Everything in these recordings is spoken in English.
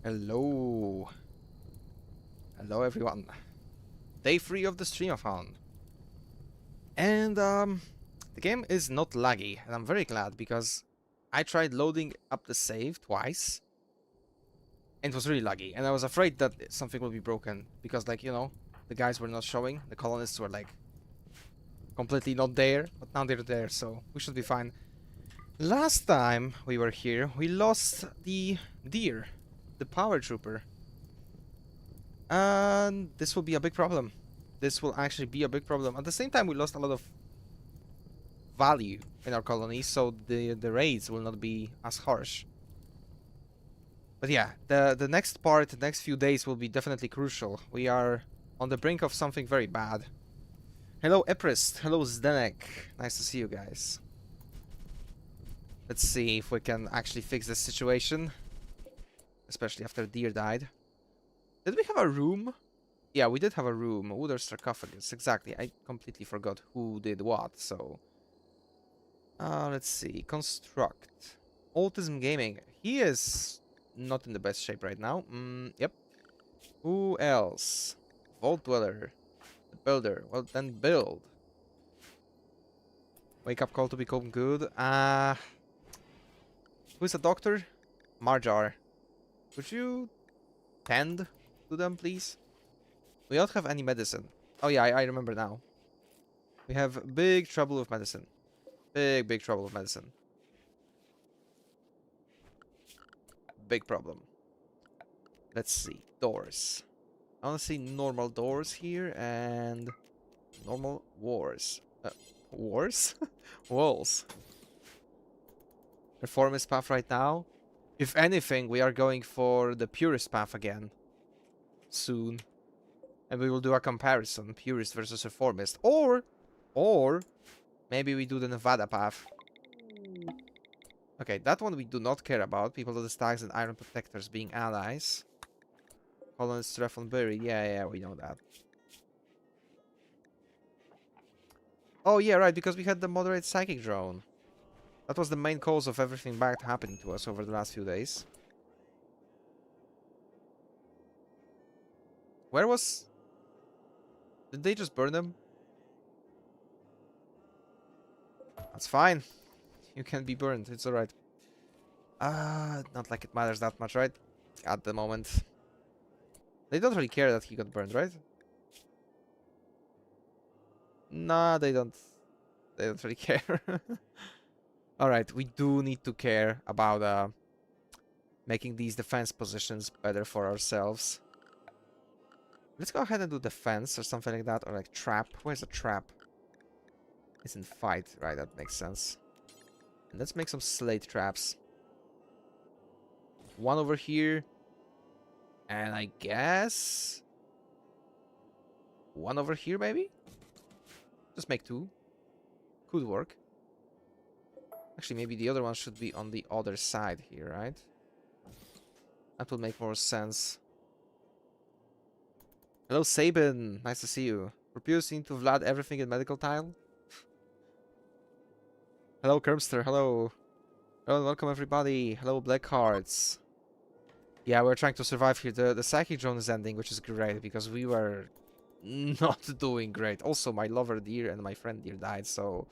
Hello. Hello everyone. Day 3 of the STREAMATHON. And the game is not laggy, and I'm very glad because I tried loading up the save twice and it was really laggy, and I was afraid that something will be broken because, like, you know, the guys were not showing, the colonists were like completely not there, but now they're there, so we should be fine. Last time we were here, we lost the deer, the power trooper. And this will be a big problem. This will actually be a big problem. At the same time, we lost a lot of value in our colony, so the raids will not be as harsh. But yeah, the next part, the next few days will be definitely crucial. We are on the brink of something very bad. Hello, Eprist. Hello, Zdenek. Nice to see you guys. Let's see if we can actually fix this situation. Especially after Deer died. Did we have a room? Yeah, we did have a room. Wooden sarcophagus. Exactly. I completely forgot who did what, so... let's see. Construct. Autism Gaming. He is not in the best shape right now. Yep. Who else? Vault Dweller. The Builder. Well, then build. Wake up call to become good. Who's a doctor? Marjar. Could you tend to them, please? We don't have any medicine. Oh yeah, I remember now. We have big trouble with medicine. Big trouble with medicine. Big problem. Let's see. Doors. I want to see normal doors here and normal wars. Wars? Walls. Reformist path right now. If anything, we are going for the purist path again. Soon. And we will do a comparison. Purist versus reformist. Or maybe we do the Nevada path. Okay, that one we do not care about. People of the Stags and Iron Protectors being allies. Colonists Trefon buried. Yeah, we know that. Oh, yeah, right, because we had the moderate psychic drone. That was the main cause of everything bad happening to us over the last few days. Where was... Did they just burn them? That's fine. You can be burned. It's alright. Not like it matters that much, right? At the moment. They don't really care that he got burned, right? Nah, they don't. They don't really care. Alright, we do need to care about making these defense positions better for ourselves. Let's go ahead and do defense or something like that, or like trap. Where's a trap? It's in fight, right? That makes sense. And let's make some slate traps. One over here. And I guess... one over here, maybe? Just make two. Could work. Actually, maybe the other one should be on the other side here, right? That will make more sense. Hello, Sabin. Nice to see you. Refusing to Vlad everything in medical tile. Hello, Kermster. Hello. Hello, welcome everybody. Hello, Blackhearts. Yeah, we're trying to survive here. The psychic drone is ending, which is great because we were not doing great. Also, my lover deer and my friend deer died, so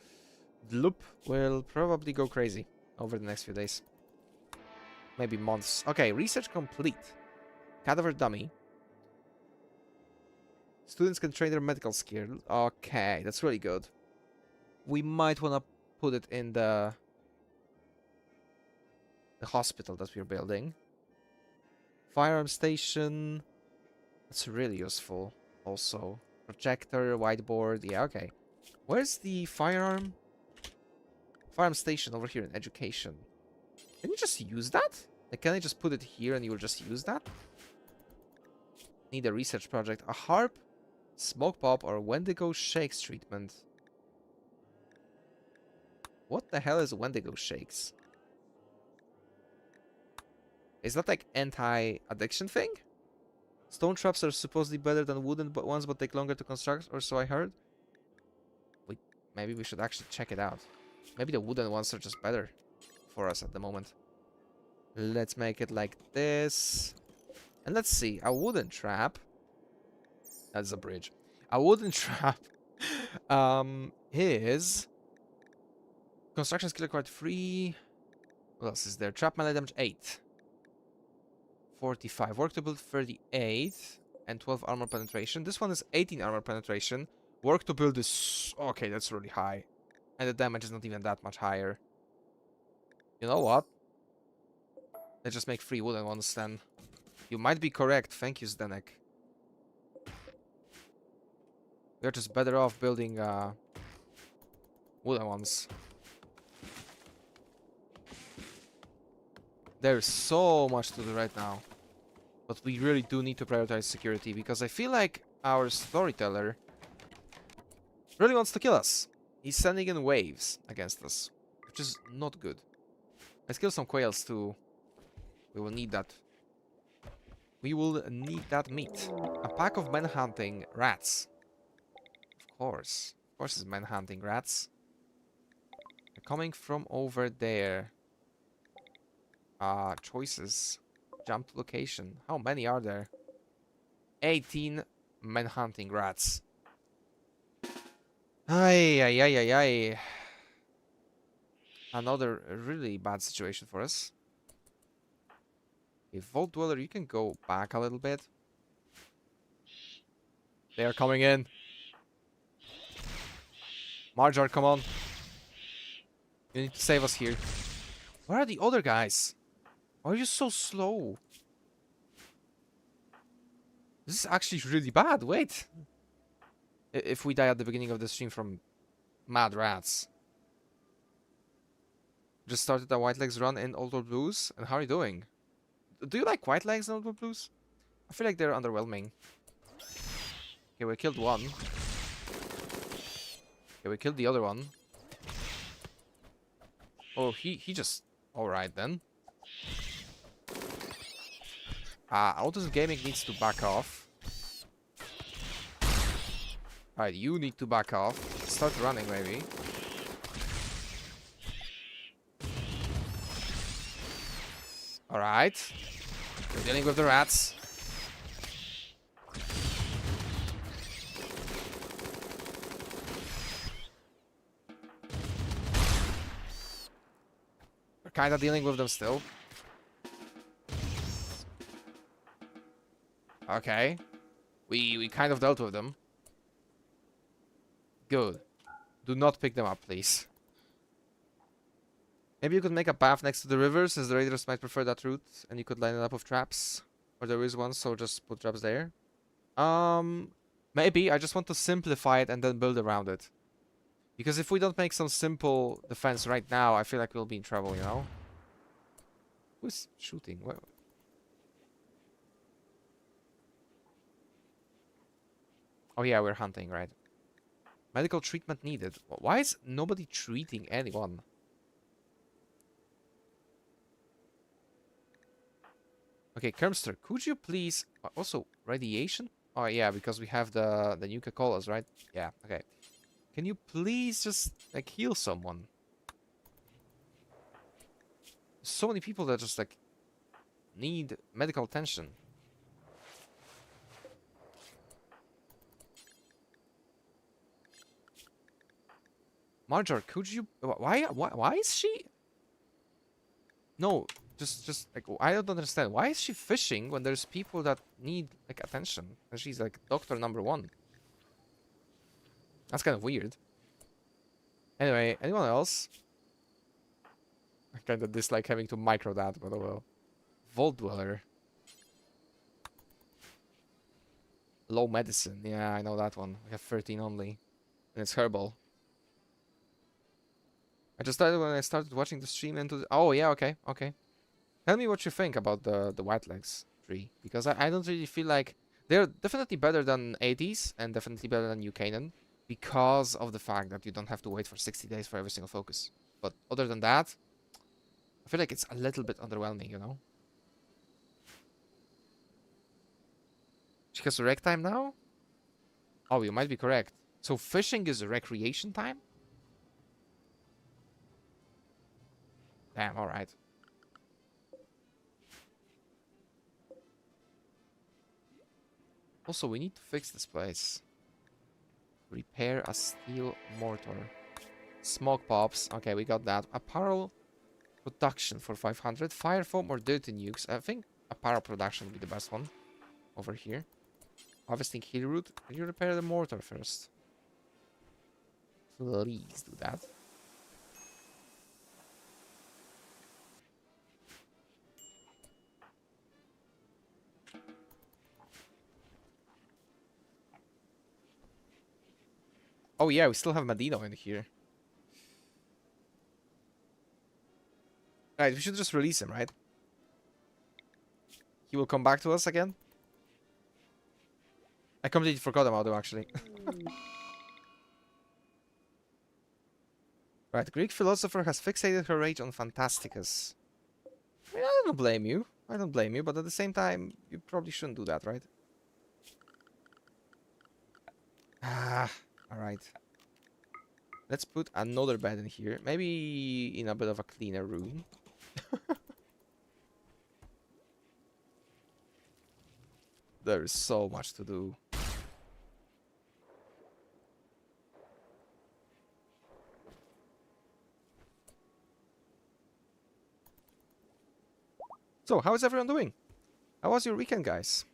the loop will probably go crazy over the next few days. Maybe months. Okay, research complete. Cadaver dummy. Students can train their medical skill. Okay, that's really good. We might want to put it in the hospital that we're building. Firearm station. That's really useful. Also, projector, whiteboard. Yeah, okay. Where's the firearm station over here in education? Can you just use that? Like, can I just put it here and you will just use that? Need a research project. A harp, smoke pop, or Wendigo shakes treatment. What the hell is Wendigo shakes? Is that like anti-addiction thing? Stone traps are supposedly better than wooden ones, but take longer to construct, or so I heard. Wait, maybe we should actually check it out. Maybe the wooden ones are just better for us at the moment. Let's make it like this. And let's see, a wooden trap. That's a bridge. A wooden trap is construction skill required 3. What else is there? Trap melee damage 8. 45. Work to build 38 and 12 armor penetration. This one is 18 armor penetration. Work to build is okay, that's really high. And the damage is not even that much higher. You know what? Let's just make 3 wooden ones then. You might be correct. Thank you, Zdenek. We're just better off building wooden ones. There's so much to do right now. But we really do need to prioritize security, because I feel like our storyteller really wants to kill us. He's sending in waves against us, which is not good. Let's kill some quails too. We will need that. We will need that meat. A pack of man-hunting rats. Of course. Of course it's man-hunting rats. They're coming from over there. Choices. Jump to location. How many are there? 18 man-hunting rats. Ay, ay, ay, ay, ay. Another really bad situation for us. Okay, Vault Dweller, you can go back a little bit. They are coming in. Marjar, come on. You need to save us here. Where are the other guys? Why are you so slow? This is actually really bad. Wait. If we die at the beginning of the stream from mad rats. Just started a White Legs run in Old World Blues. And how are you doing? Do you like White Legs in Old World Blues? I feel like they're underwhelming. Okay, we killed one. Okay, we killed the other one. Oh, he just... Alright then. Autism Gaming needs to back off. Alright, you need to back off. Start running, maybe. Alright. We're dealing with the rats. We're kinda dealing with them still. Okay. We kind of dealt with them. Good. Do not pick them up, please. Maybe you could make a path next to the river, since the raiders might prefer that route, and you could line it up with traps. Or there is one, so just put traps there. Maybe. I just want to simplify it and then build around it. Because if we don't make some simple defense right now, I feel like we'll be in trouble, you know? Who's shooting? What? Oh yeah, we're hunting, right? Medical treatment needed. Why is nobody treating anyone? Okay, Kermster, could you please... Also, radiation? Oh yeah, because we have the Nuka-Colas, right? Yeah, okay. Can you please just, like, heal someone? So many people that just, like, need medical attention. Marjar, could you... Why is she... No, just like, I don't understand. Why is she fishing when there's people that need, like, attention? And she's, like, doctor number 1. That's kind of weird. Anyway, anyone else? I kind of dislike having to micro that, but oh well. Vault Dweller. Low medicine. Yeah, I know that one. We have 13 only. And it's herbal. I just started when I started watching the stream into the... Oh, yeah, okay, okay. Tell me what you think about the White Legs tree. Because I don't really feel like... They're definitely better than 80s and definitely better than New Canaan. Because of the fact that you don't have to wait for 60 days for every single focus. But other than that, I feel like it's a little bit underwhelming, you know? She has rec time now? Oh, you might be correct. So fishing is recreation time? Damn, alright. Also, we need to fix this place. Repair a steel mortar. Smoke pops. Okay, we got that. Apparel production for 500. Fire foam or dirty nukes. I think apparel production would be the best one. Over here. Harvesting heel root. Can you repair the mortar first? Please do that. Oh yeah, we still have Medino in here. Right, we should just release him, right? He will come back to us again. I completely forgot about him, actually. Right, Greek philosopher has fixated her rage on Fantasticus. I mean, I don't blame you. I don't blame you, but at the same time, you probably shouldn't do that, right? Ah, alright. Let's put another bed in here. Maybe in a bit of a cleaner room. There is so much to do. So, how is everyone doing? How was your weekend, guys?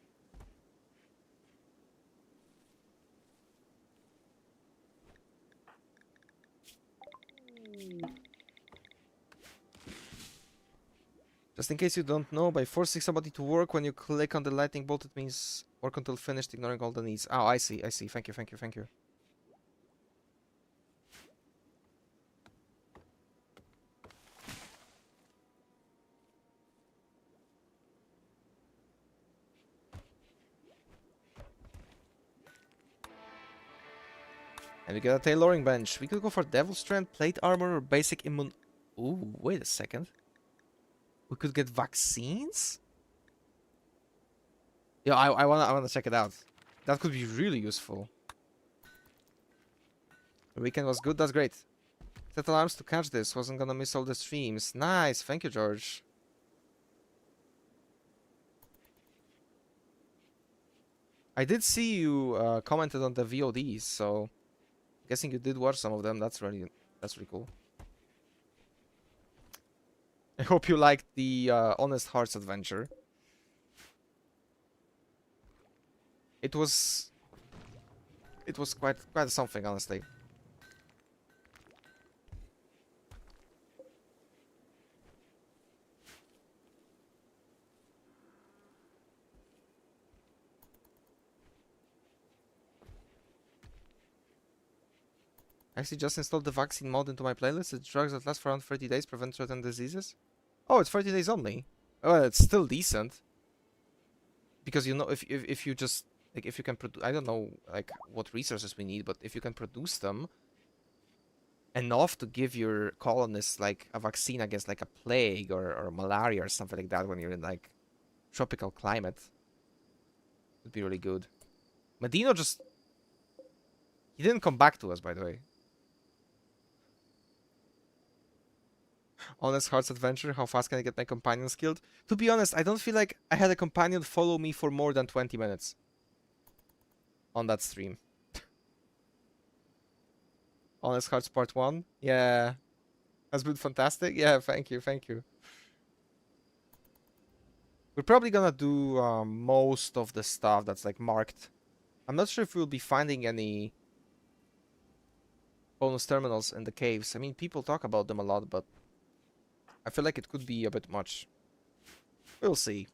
Just in case you don't know, by forcing somebody to work, when you click on the lightning bolt, it means work until finished, ignoring all the needs. Oh, I see, I see. Thank you, thank you, thank you. And we get a tailoring bench. We could go for Devil Strength, Plate Armor, or Basic Immune... Ooh, wait a second. We could get vaccines? Yeah, I wanna check it out. That could be really useful. The weekend was good, that's great. Set alarms to catch this. Wasn't gonna miss all the streams. Nice, thank you, George. I did see you commented on the VODs, so... Guessing you did watch some of them. That's really cool. I hope you liked the Honest Hearts adventure. It was quite something, honestly. I actually just installed the vaccine mod into my playlist. It's drugs that last for around 30 days, prevent certain diseases. Oh, it's 30 days only. Oh, it's still decent. Because you know, if you just like if you can produce, I don't know like what resources we need, but if you can produce them enough to give your colonists like a vaccine against like a plague or malaria or something like that when you're in like tropical climate, would be really good. Medino just he didn't come back to us, by the way. Honest Hearts Adventure, how fast can I get my companions killed? To be honest, I don't feel like I had a companion follow me for more than 20 minutes on that stream. Honest Hearts Part 1? Yeah. Has been fantastic? Yeah, thank you, thank you. We're probably gonna do most of the stuff that's like marked. I'm not sure if we'll be finding any bonus terminals in the caves. I mean, people talk about them a lot, but I feel like it could be a bit much. We'll see.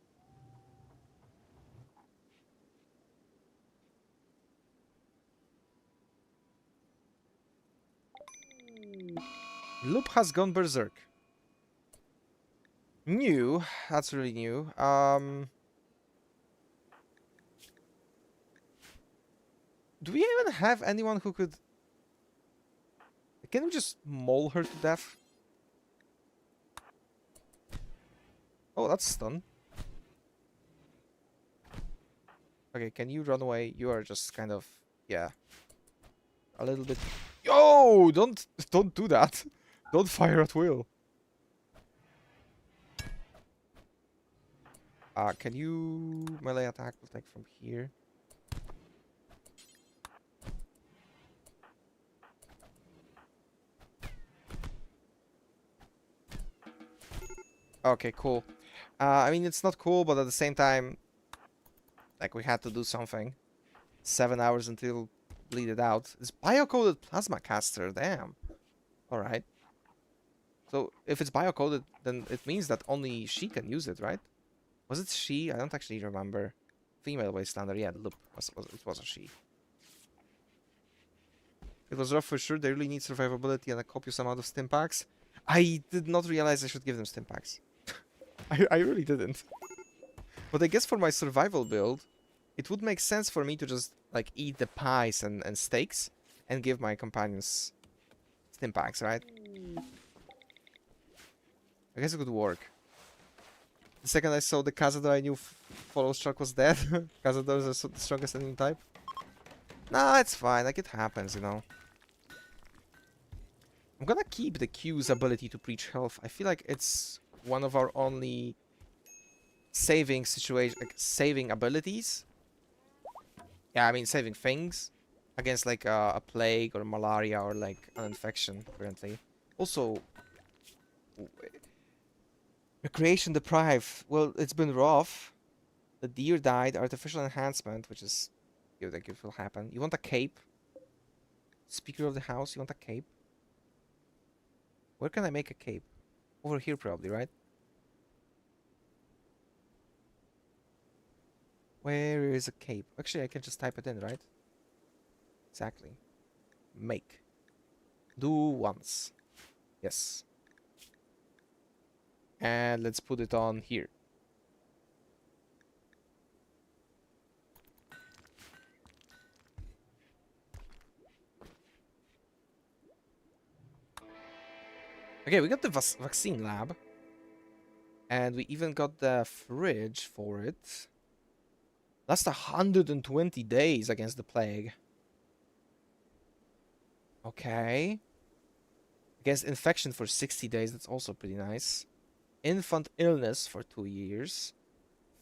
Loop has gone berserk. New. That's really new. Do we even have anyone who could... Can we just maul her to death? Oh, that's stun. Okay, can you run away? You are just kind of... Yeah. A little bit... Yo! Don't do that. Don't fire at will. Can you melee attack like from here? Okay, cool. I mean, it's not cool, but at the same time, like, we had to do something. 7 hours until bleed it out. It's bio-coded plasma caster, damn. Alright. So, if it's bio-coded, then it means that only she can use it, right? Was it she? I don't actually remember. Female wastelander, yeah, the loop. It was a she. It was rough for sure. They really need survivability and a copious amount of stim packs. I did not realize I should give them stim packs. I really didn't. But I guess for my survival build, it would make sense for me to just like eat the pies and steaks and give my companions stim packs, right? I guess it could work. The second I saw the Cazador, I knew follow struck was dead. Cazador is the strongest enemy type. Nah, it's fine. Like, it happens, you know. I'm gonna keep the Q's ability to preach health. I feel like it's one of our only saving situation, like, saving abilities. Yeah, I mean saving things against like a plague or malaria or like an infection currently. Also, recreation deprived. Well, it's been rough. The deer died. Artificial enhancement, which is good. Like, it will happen. You want a cape? Speaker of the house. You want a cape? Where can I make a cape? Over here, probably, right? Where is a cape? Actually, I can just type it in, right? Exactly. Make. Do once. Yes. And let's put it on here. Okay, we got the vaccine lab. And we even got the fridge for it. That's 120 days against the plague. Okay. Against infection for 60 days. That's also pretty nice. Infant illness for 2 years.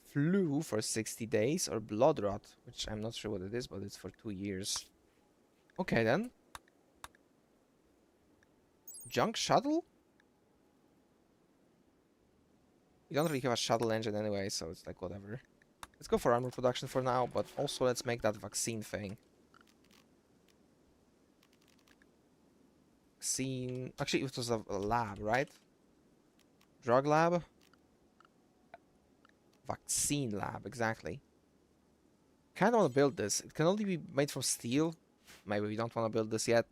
Flu for 60 days. Or blood rot, which I'm not sure what it is, but it's for 2 years. Okay, then. Junk shuttle? We don't really have a shuttle engine anyway, so it's like whatever. Let's go for armor production for now, but also let's make that vaccine thing. Vaccine... Actually, it was a lab, right? Drug lab? Vaccine lab, exactly. Kinda want to build this. It can only be made from steel. Maybe we don't want to build this yet.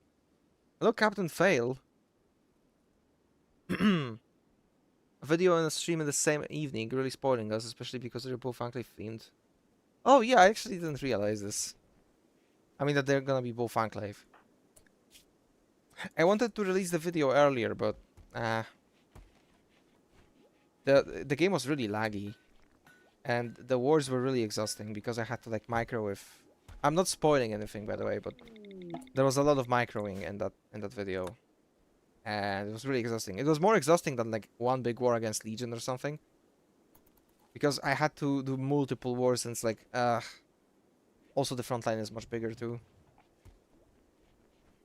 Hello, Captain Fail. A video and a stream in the same evening, really spoiling us, especially because they're both Enclave themed. Oh yeah, I actually didn't realize this. I mean that they're gonna be both Enclave. I wanted to release the video earlier, but the game was really laggy, and the wars were really exhausting because I had to like microwave. I'm not spoiling anything, by the way, but there was a lot of microwing in that video. And it was really exhausting. It was more exhausting than like one big war against Legion or something. Because I had to do multiple wars and it's like, also the front line is much bigger too.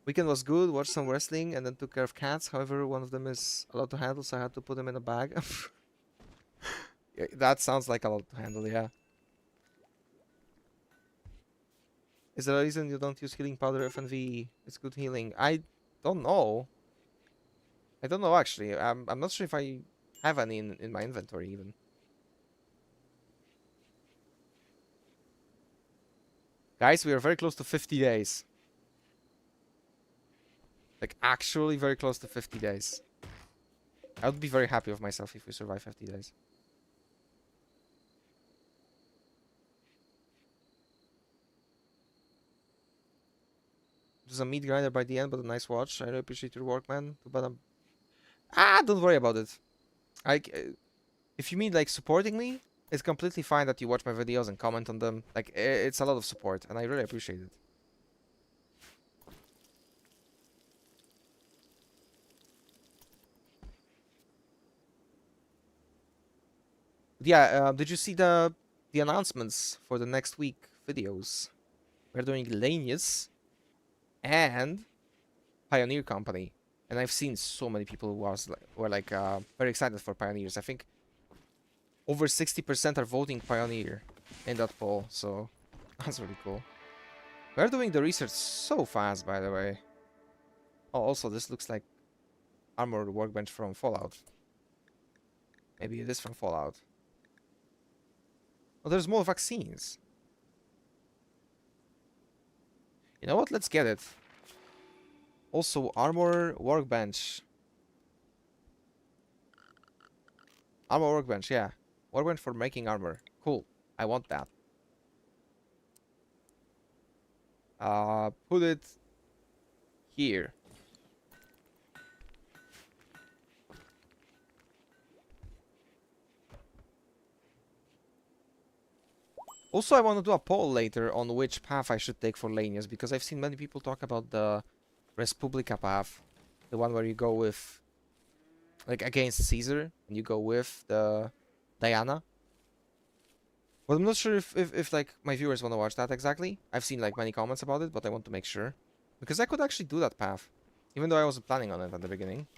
Weekend was good, watched some wrestling and then took care of cats. However, one of them is a lot to handle, so I had to put him in a bag. Yeah, that sounds like a lot to handle, yeah. Is there a reason you don't use healing powder FNV? It's good healing. I don't know. I don't know actually. I'm not sure if I have any in my inventory even. Guys, we are very close to 50 days. Like actually very close to 50 days. I would be very happy with myself if we survive 50 days. It was a meat grinder by the end, but a nice watch. I really appreciate your work, man. Too bad don't worry about it. If you mean like supporting me, it's completely fine that you watch my videos and comment on them. Like, it's a lot of support, and I really appreciate it. But yeah, did you see the announcements for the next week videos? We're doing Lanius and Pioneer Company. And I've seen so many people who were like very excited for Pioneers. I think over 60% are voting Pioneer in that poll, so that's really cool. We're doing the research so fast, by the way. Oh, also, this looks like armored workbench from Fallout. Maybe it is from Fallout. Oh, there's more vaccines. You know what? Let's get it. Also, armor workbench. Armor workbench, yeah. Workbench for making armor. Cool. I want that. Put it here. Also, I want to do a poll later on which path I should take for Lanius, because I've seen many people talk about the Respublica path. The one where you go with, like, against Caesar, and you go with the Diana. But I'm not sure if like, my viewers want to watch that exactly. I've seen, like, many comments about it, but I want to make sure. Because I could actually do that path, even though I wasn't planning on it at the beginning.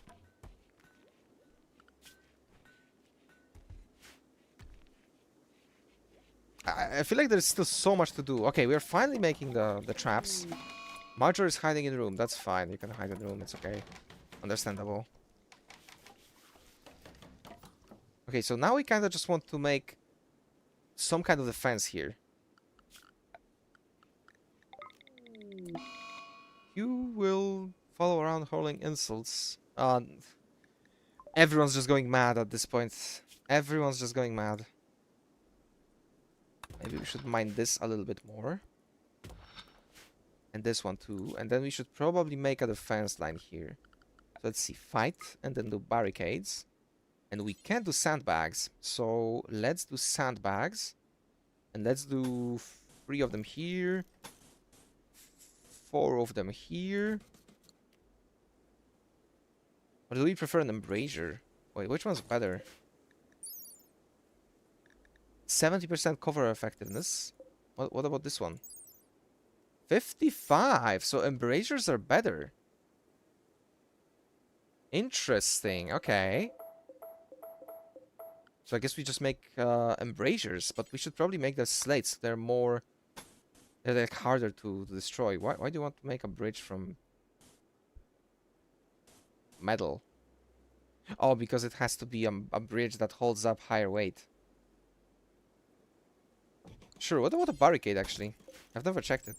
I feel like there's still so much to do. Okay, we're finally making the traps. Marjorie is hiding in the room. That's fine. You can hide in the room. It's okay. Understandable. Okay, so now we kind of just want to make some kind of defense here. You will follow around hurling insults. Everyone's just going mad at this point. Everyone's just going mad. Maybe we should mine this a little bit more. And this one too. And then we should probably make a defense line here. So let's see. Fight and then do barricades. And we can't do sandbags. So let's do sandbags. And let's do 3 of them here. 4 of them here. Or do we prefer an embrasure? Wait, which one's better? 70% cover effectiveness. What about this one? 55. So embrasures are better. Interesting. Okay. So I guess we just make embrasures, but we should probably make the slates. They're like harder to destroy. Why do you want to make a bridge from metal? Oh, because it has to be a bridge that holds up higher weight. Sure, what about a barricade, actually? I've never checked it.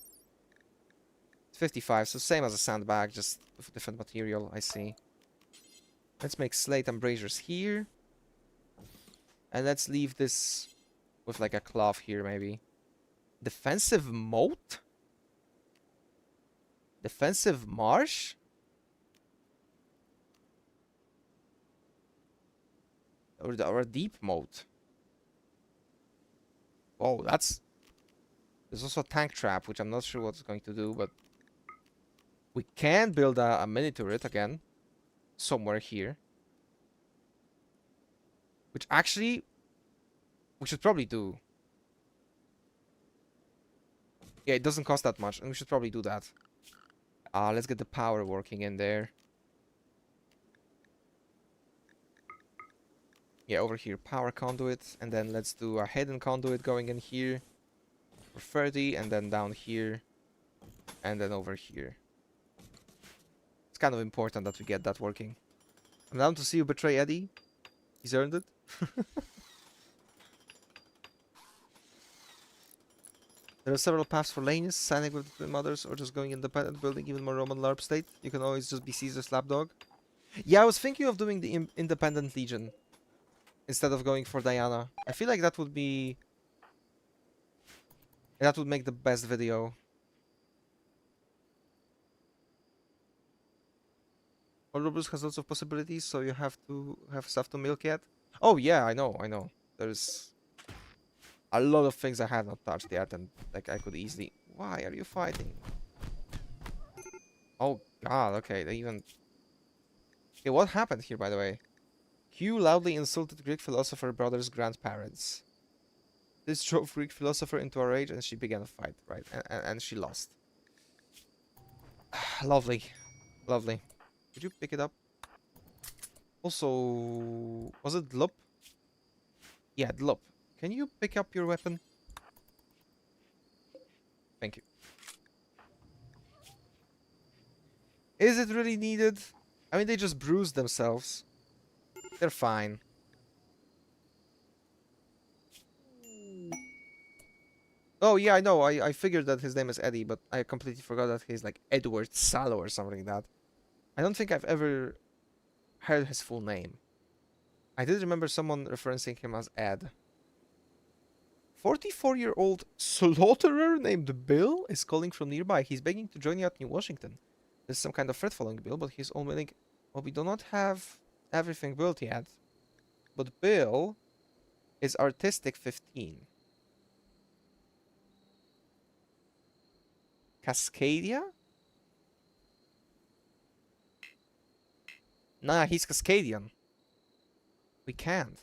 It's 55, so same as a sandbag, just with different material, I see. Let's make slate embrasures here. And let's leave this with like a cloth here, maybe. Defensive moat? Defensive marsh? Or a deep moat? Oh, there's also a tank trap, which I'm not sure what it's going to do, but we can build a mini turret again somewhere here, which actually we should probably do. Yeah, it doesn't cost that much, and we should probably do that. Let's get the power working in there. Yeah, over here, power conduit, and then let's do a hidden conduit going in here for 30, and then down here, and then over here. It's kind of important that we get that working. I'm down to see you betray Eddie. He's earned it. There are several paths for Lanius, signing with the twin mothers, or just going independent, building even more Roman LARP state. You can always just be Caesar's lapdog. Yeah, I was thinking of doing the independent legion instead of going for Diana. I feel like that would be... that would make the best video. Ouroboros has lots of possibilities, so you have to have stuff to milk yet. Oh yeah, I know. There's a lot of things I have not touched yet, and like I could easily... Why are you fighting? Oh god, okay, they even... Okay, what happened here, by the way? Hugh loudly insulted Greek philosopher brother's grandparents. This drove Greek philosopher into a rage, and she began a fight, right? And she lost. Lovely. Lovely. Could you pick it up? Also, was it Dlop? Yeah, Dlop. Can you pick up your weapon? Thank you. Is it really needed? I mean, they just bruised themselves. They're fine. Oh, yeah, I know. I figured that his name is Eddie, but I completely forgot that he's like Edward Salo or something like that. I don't think I've ever heard his full name. I did remember someone referencing him as Ed. 44-year-old slaughterer named Bill is calling from nearby. He's begging to join you at New Washington. There's some kind of threat following Bill, but he's all willing. Well, we do not have everything built yet. But Bill is artistic 15. Cascadia? Nah, he's Cascadian. We can't.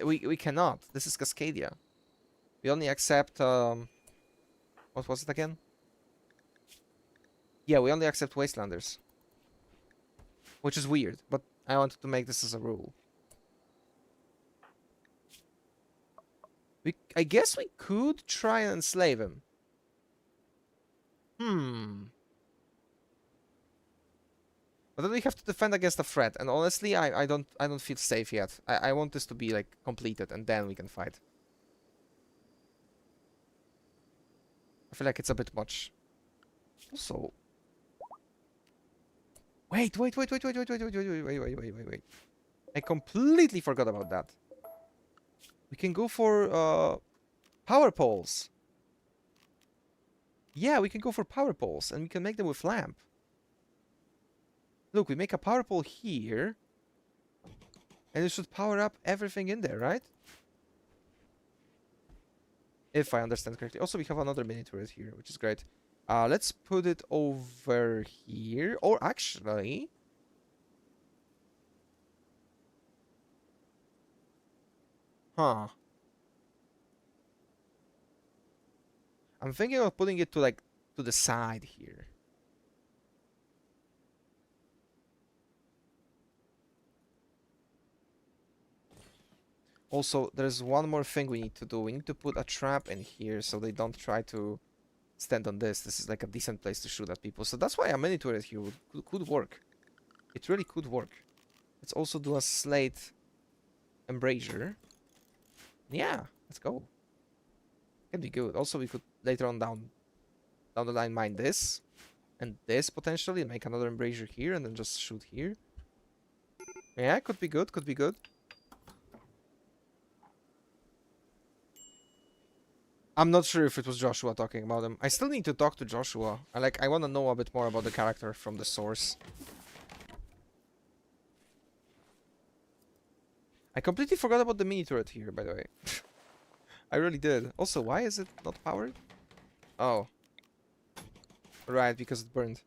We cannot. This is Cascadia. We only accept what was it again? Yeah, we only accept Wastelanders. Which is weird, but I wanted to make this as a rule. I guess we could try and enslave him. But then we have to defend against a threat, and honestly, I don't feel safe yet. I want this to be like completed, and then we can fight. I feel like it's a bit much. Also, wait. I completely forgot about that. We can go for power poles. Yeah, we can go for power poles, and we can make them with lamp. Look, we make a power pole here, and it should power up everything in there, right? If I understand correctly. Also, we have another mini turret here, which is great. Let's put it over here. Or actually... Huh. I'm thinking of putting it to, like, to the side here. Also, there's one more thing we need to do. We need to put a trap in here so they don't try to stand on this. This is like a decent place to shoot at people. So that's why a mini turret here could work. It really could work. Let's also do a slate embrasure. Yeah, let's go. Can be good. Also, we could later on down the line mine this and this potentially and make another embrasure here and then just shoot here. Yeah, could be good. Could be good. I'm not sure if it was Joshua talking about him. I still need to talk to Joshua. I want to know a bit more about the character from the source. I completely forgot about the mini turret here, by the way. I really did. Also, why is it not powered? Oh. Right, because it burned.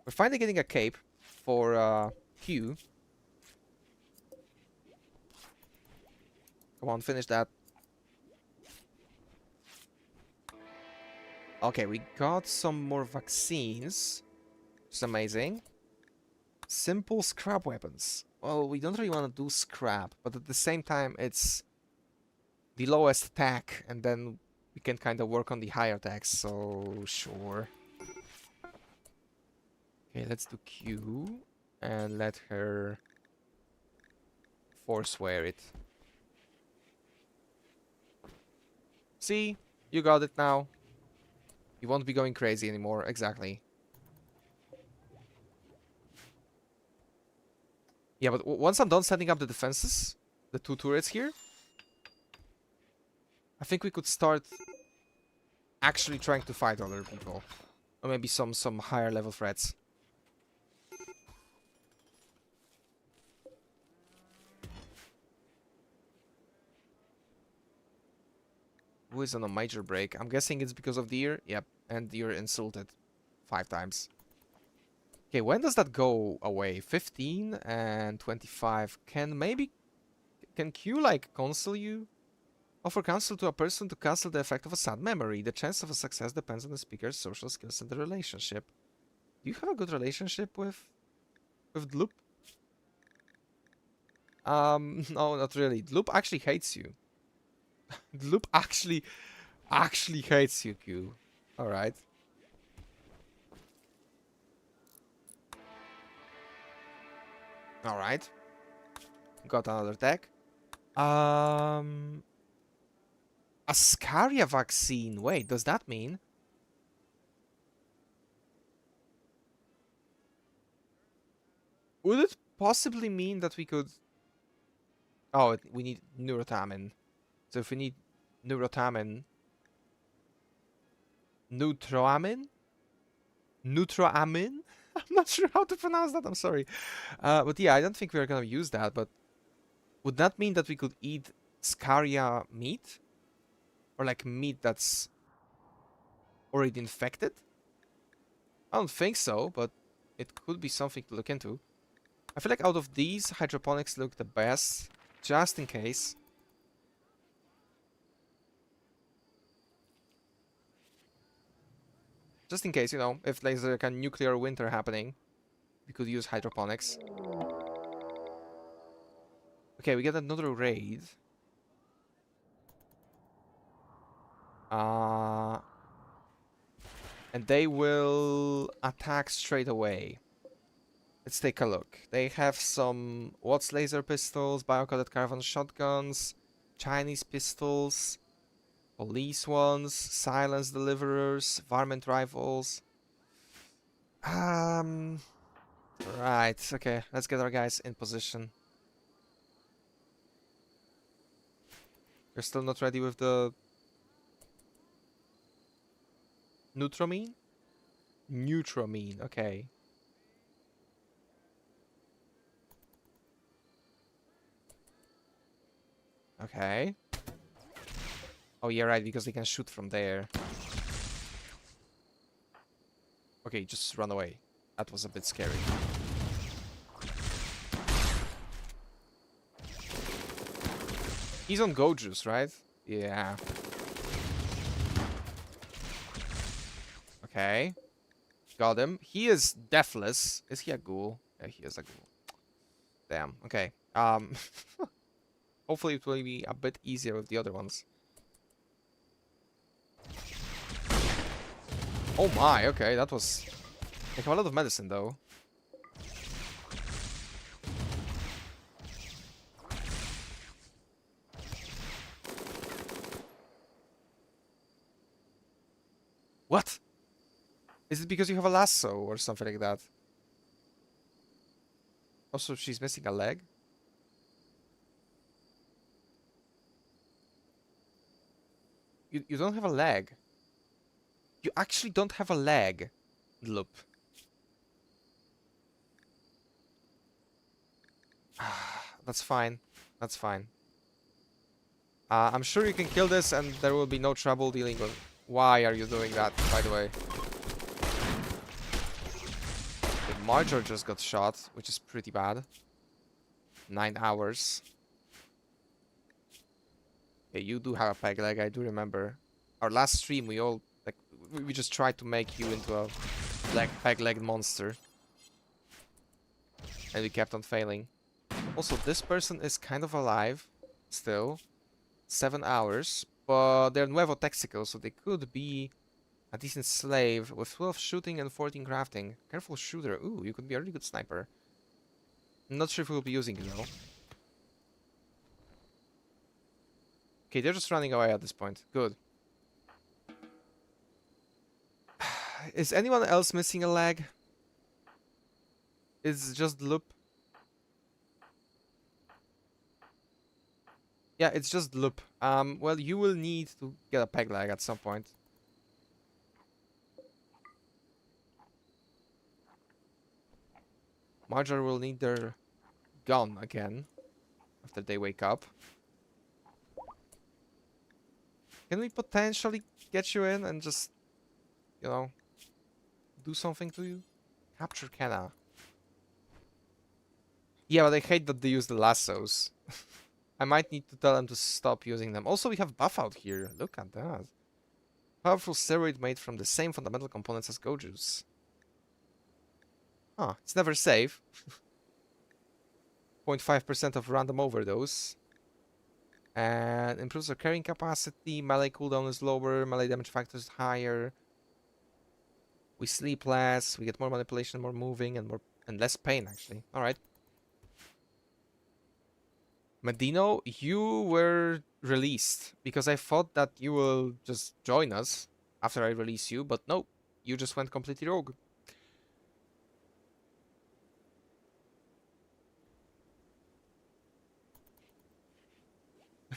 We're finally getting a cape for Q. Come on, finish that. Okay, we got some more vaccines. Which is amazing. Simple scrap weapons. Well, we don't really want to do scrap, but at the same time, it's the lowest attack, and then we can kind of work on the higher attacks, so sure. Okay, let's do Q, and let her forswear it. See? You got it now. You won't be going crazy anymore, exactly. Yeah, but once I'm done setting up the defenses, the two turrets here, I think we could start actually trying to fight other people. Or maybe some higher level threats. Who is on a major break? I'm guessing it's because of Deer. Yep, and Deer insulted 5 times. Okay, when does that go away? 15 and 25. Can Q like console you? Offer counsel to a person to cancel the effect of a sad memory. The chance of a success depends on the speaker's social skills and the relationship. Do you have a good relationship with Loop? No, not really. Loop actually hates you. Loop actually hates you, Q. Alright. Alright. Got another tech. A Scaria vaccine. Wait, does that mean? Would it possibly mean that we could... Oh, we need neurotamin. So if we need neurotamin... Neutroamin? Neutroamin? I'm not sure how to pronounce that, I'm sorry. But yeah, I don't think we're gonna use that, but... Would that mean that we could eat Scaria meat? Or like meat that's already infected? I don't think so, but it could be something to look into. I feel like out of these, hydroponics look the best, just in case. Just in case, you know, if there's like a nuclear winter happening, we could use hydroponics. Okay, we get another raid. And they will attack straight away. Let's take a look. They have some Watts laser pistols, bio-coded caravan shotguns, Chinese pistols, police ones, silence deliverers, varmint rifles. Right, okay, let's get our guys in position. You're still not ready with the Neutramine? Neutramine, okay. Okay. Oh, yeah, right, because they can shoot from there. Okay, just run away. That was a bit scary. He's on go juice, right? Yeah. Okay. Got him. He is deathless. Is he a ghoul? Yeah, he is a ghoul. Damn. Okay. Hopefully it will be a bit easier with the other ones. Oh my, okay, that was... They have a lot of medicine, though. What? Is it because you have a lasso or something like that? Also, she's missing a leg? You don't have a leg. You actually don't have a leg, Loop. That's fine. That's fine. I'm sure you can kill this and there will be no trouble dealing with... Why are you doing that, by the way? The Marjor just got shot, which is pretty bad. 9 hours. Yeah, you do have a peg leg, I do remember. Our last stream, we all... like, we just tried to make you into a peg-legged monster. And we kept on failing. Also, this person is kind of alive. Still. 7 hours. But they're Nuevo Texico, so they could be a decent slave with 12 shooting and 14 crafting. Careful shooter. Ooh, you could be a really good sniper. I'm not sure if we'll be using it though. Okay, they're just running away at this point. Good. Is anyone else missing a leg? It's just Loop. Yeah, it's just Loop. Well, you will need to get a peg leg at some point. Marjorie will need their gun again after they wake up. Can we potentially get you in and just, you know, do something to you? Capture Kenna. Yeah, but I hate that they use the lassos. I might need to tell them to stop using them. Also, we have buff out here. Look at that. Powerful steroid made from the same fundamental components as Go Juice. Huh, it's never safe. 0.5% of random overdose. And improves our carrying capacity. Melee cooldown is lower. Melee damage factor is higher. We sleep less. We get more manipulation, more moving, and less pain, actually. Alright. Medino, you were released because I thought that you will just join us after I release you, but no, you just went completely rogue.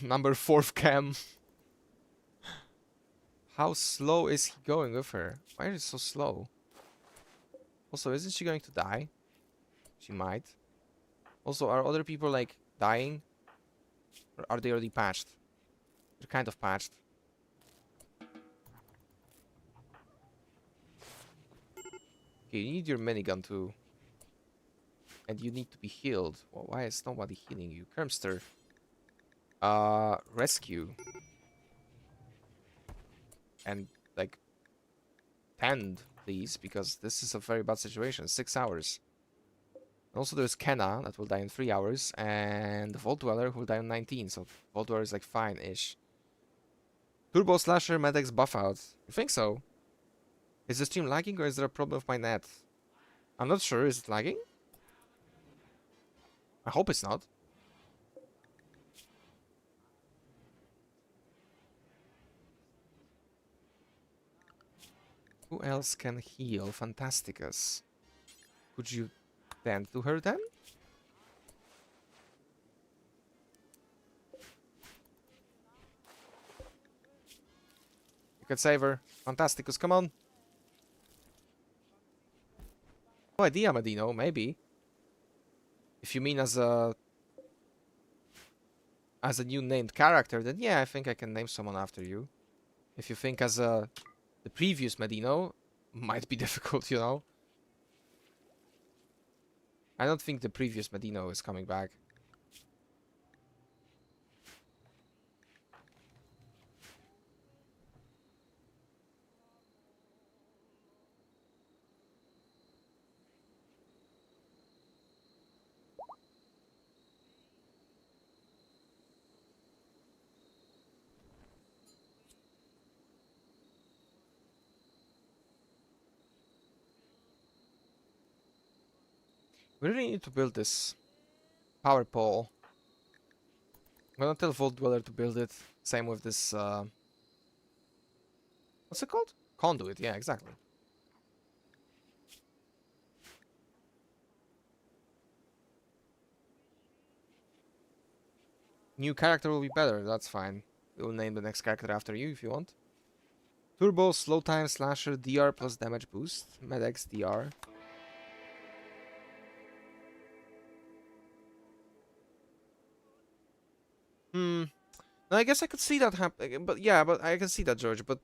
Number 4th cam. How slow is he going with her? Why is it so slow? Also, isn't she going to die? She might. Also, are other people like dying? Or are they already patched? They're kind of patched. Okay, you need your minigun too. And you need to be healed. Well, why is nobody healing you? Kermster. Rescue. And, like, tend, please, because this is a very bad situation. 6 hours. Also, there's Kenna, that will die in 3 hours, and the Vault Dweller, who will die in 19, so Vault Dweller is, like, fine-ish. Turbo Slasher Medics buff out. You think so? Is the stream lagging, or is there a problem with my net? I'm not sure. Is it lagging? I hope it's not. Who else can heal Fantasticus? Could you tend to her then? You can save her. Fantasticus, come on. No idea, Medino, maybe. If you mean as a new named character, then yeah, I think I can name someone after you. If you think as the previous Medino, might be difficult, you know. I don't think the previous Medino is coming back. We really need to build this power pole. I'm gonna tell Vault Dweller to build it. Same with this, what's it called? Conduit, yeah, exactly. New character will be better, that's fine. We'll name the next character after you if you want. Turbo, slow time, slasher, DR plus damage boost. Medex, DR. No, I guess I could see that happen, but yeah, but I can see that, George, but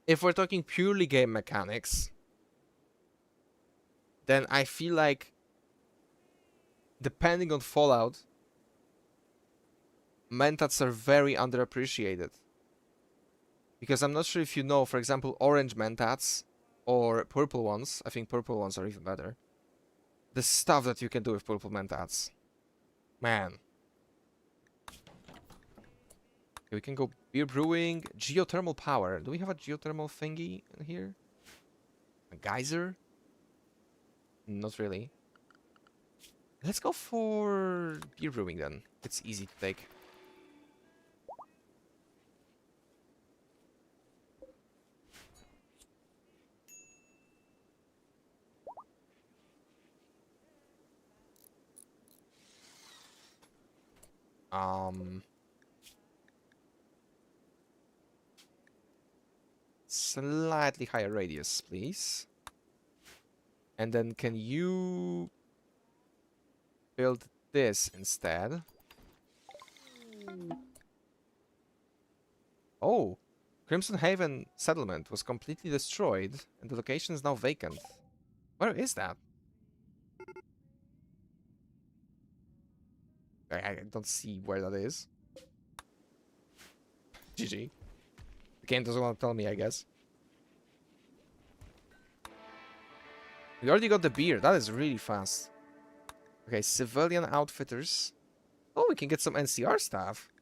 if we're talking purely game mechanics, then I feel like, depending on Fallout, mentats are very underappreciated. Because I'm not sure if you know, for example, orange mentats or purple ones. I think purple ones are even better. The stuff that you can do with purple mentats. Man. Okay, we can go beer brewing. Geothermal power. Do we have a geothermal thingy in here? A geyser? Not really. Let's go for beer brewing then. It's easy to take. Slightly higher radius, please. And then can you build this instead? Oh, Crimson Haven settlement was completely destroyed and the location is now vacant. Where is that? I don't see where that is. GG. The game doesn't want to tell me, I guess. We already got the beer. That is really fast. Okay, civilian outfitters. Oh, we can get some NCR stuff.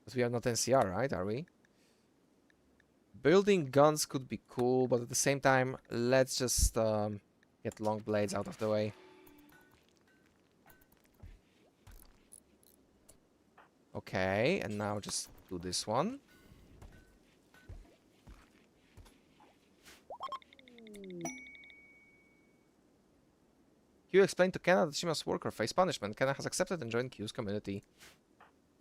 But we are not NCR, right? Are we? Building guns could be cool, but at the same time, let's just get long blades out of the way. Okay, and now just do this one. Q explained to Kenna that she must work or face punishment. Kenna has accepted and joined Q's community.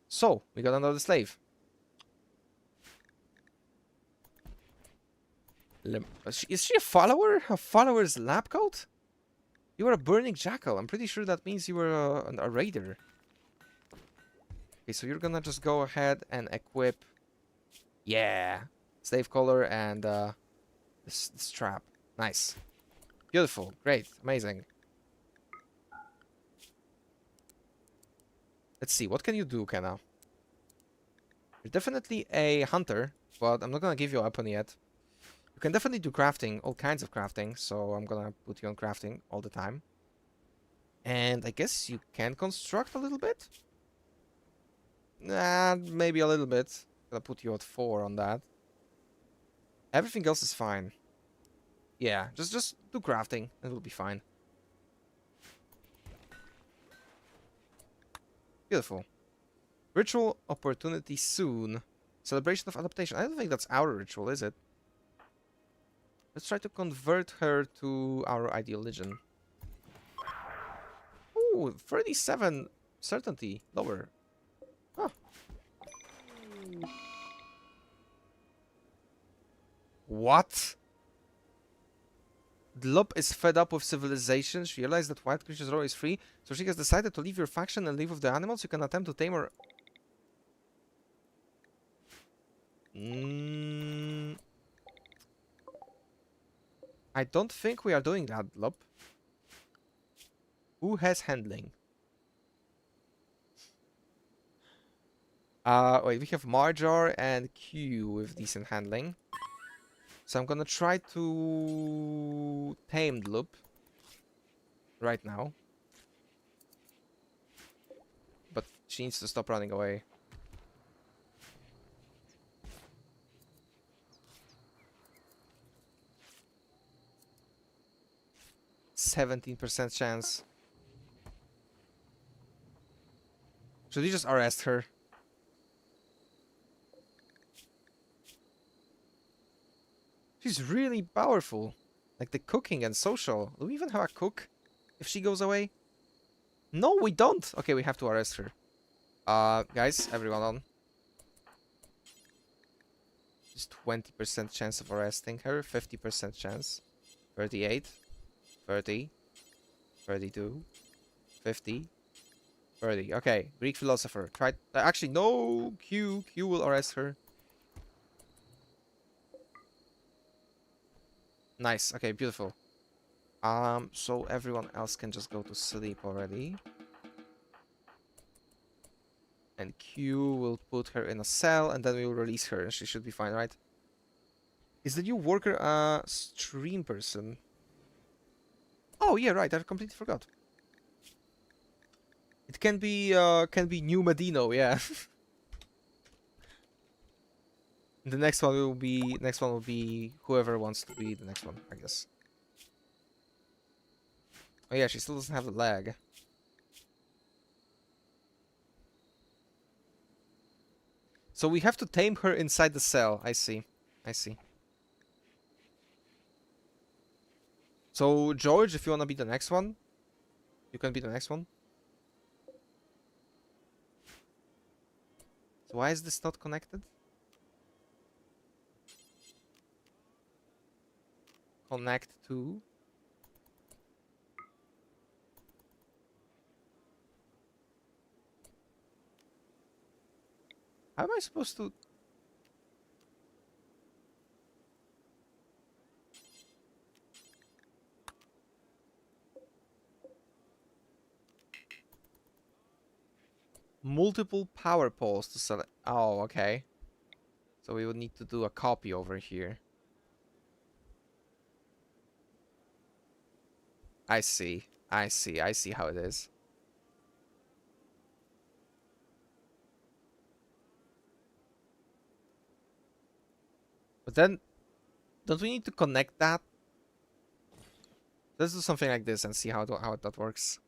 So, we got another slave. Is she a follower? A follower's lab coat? You are a burning jackal. I'm pretty sure that means you were a raider. Okay, so you're gonna just go ahead and equip... Yeah! Slave collar and this strap. Nice. Beautiful. Great. Amazing. Let's see. What can you do, Kenna? You're definitely a hunter, but I'm not gonna give you a weapon yet. You can definitely do crafting, all kinds of crafting, so I'm gonna put you on crafting all the time. And I guess you can construct a little bit? Nah, maybe a little bit. Gonna put you at 4 on that. Everything else is fine. Yeah, just do crafting, and it'll be fine. Beautiful. Ritual opportunity soon. Celebration of adaptation. I don't think that's our ritual, is it? Let's try to convert her to our ideal religion. Ooh, 37 certainty. Lower. Huh. What? Dlop is fed up with civilization. She realized that white creatures are always free, so she has decided to leave your faction and live with the animals. You can attempt to tame her. I don't think we are doing that, Dlop. Who has handling? Wait, we have Marjar and Q with decent handling. So I'm gonna try to tame Dlop right now. But she needs to stop running away. %17 chance. Should we just arrest her? She's really powerful. Like the cooking and social. Do we even have a cook if she goes away? No, we don't. Okay, we have to arrest her. Guys, everyone on. Just 20% chance of arresting her. 50% chance. 38. 30. 32. 50. 30. Okay, Greek philosopher. Try. Actually, no. Q will arrest her. Nice. Okay, beautiful. So everyone else can just go to sleep already. And Q will put her in a cell, and then we will release her, and she should be fine, right? Is the new worker a stream person? Oh yeah, right. I completely forgot. It can be New Medino, yeah. The next one will be whoever wants to be the next one, I guess. Oh yeah, she still doesn't have the leg. So we have to tame her inside the cell. I see. I see. So George, if you wanna be the next one, you can be the next one. So why is this not connected? Connect to. How am I supposed to? Multiple power poles to select. Oh, okay. So we would need to do a copy over here. I see. I see. I see how it is. But then, don't we need to connect that? Let's do something like this and see how that works.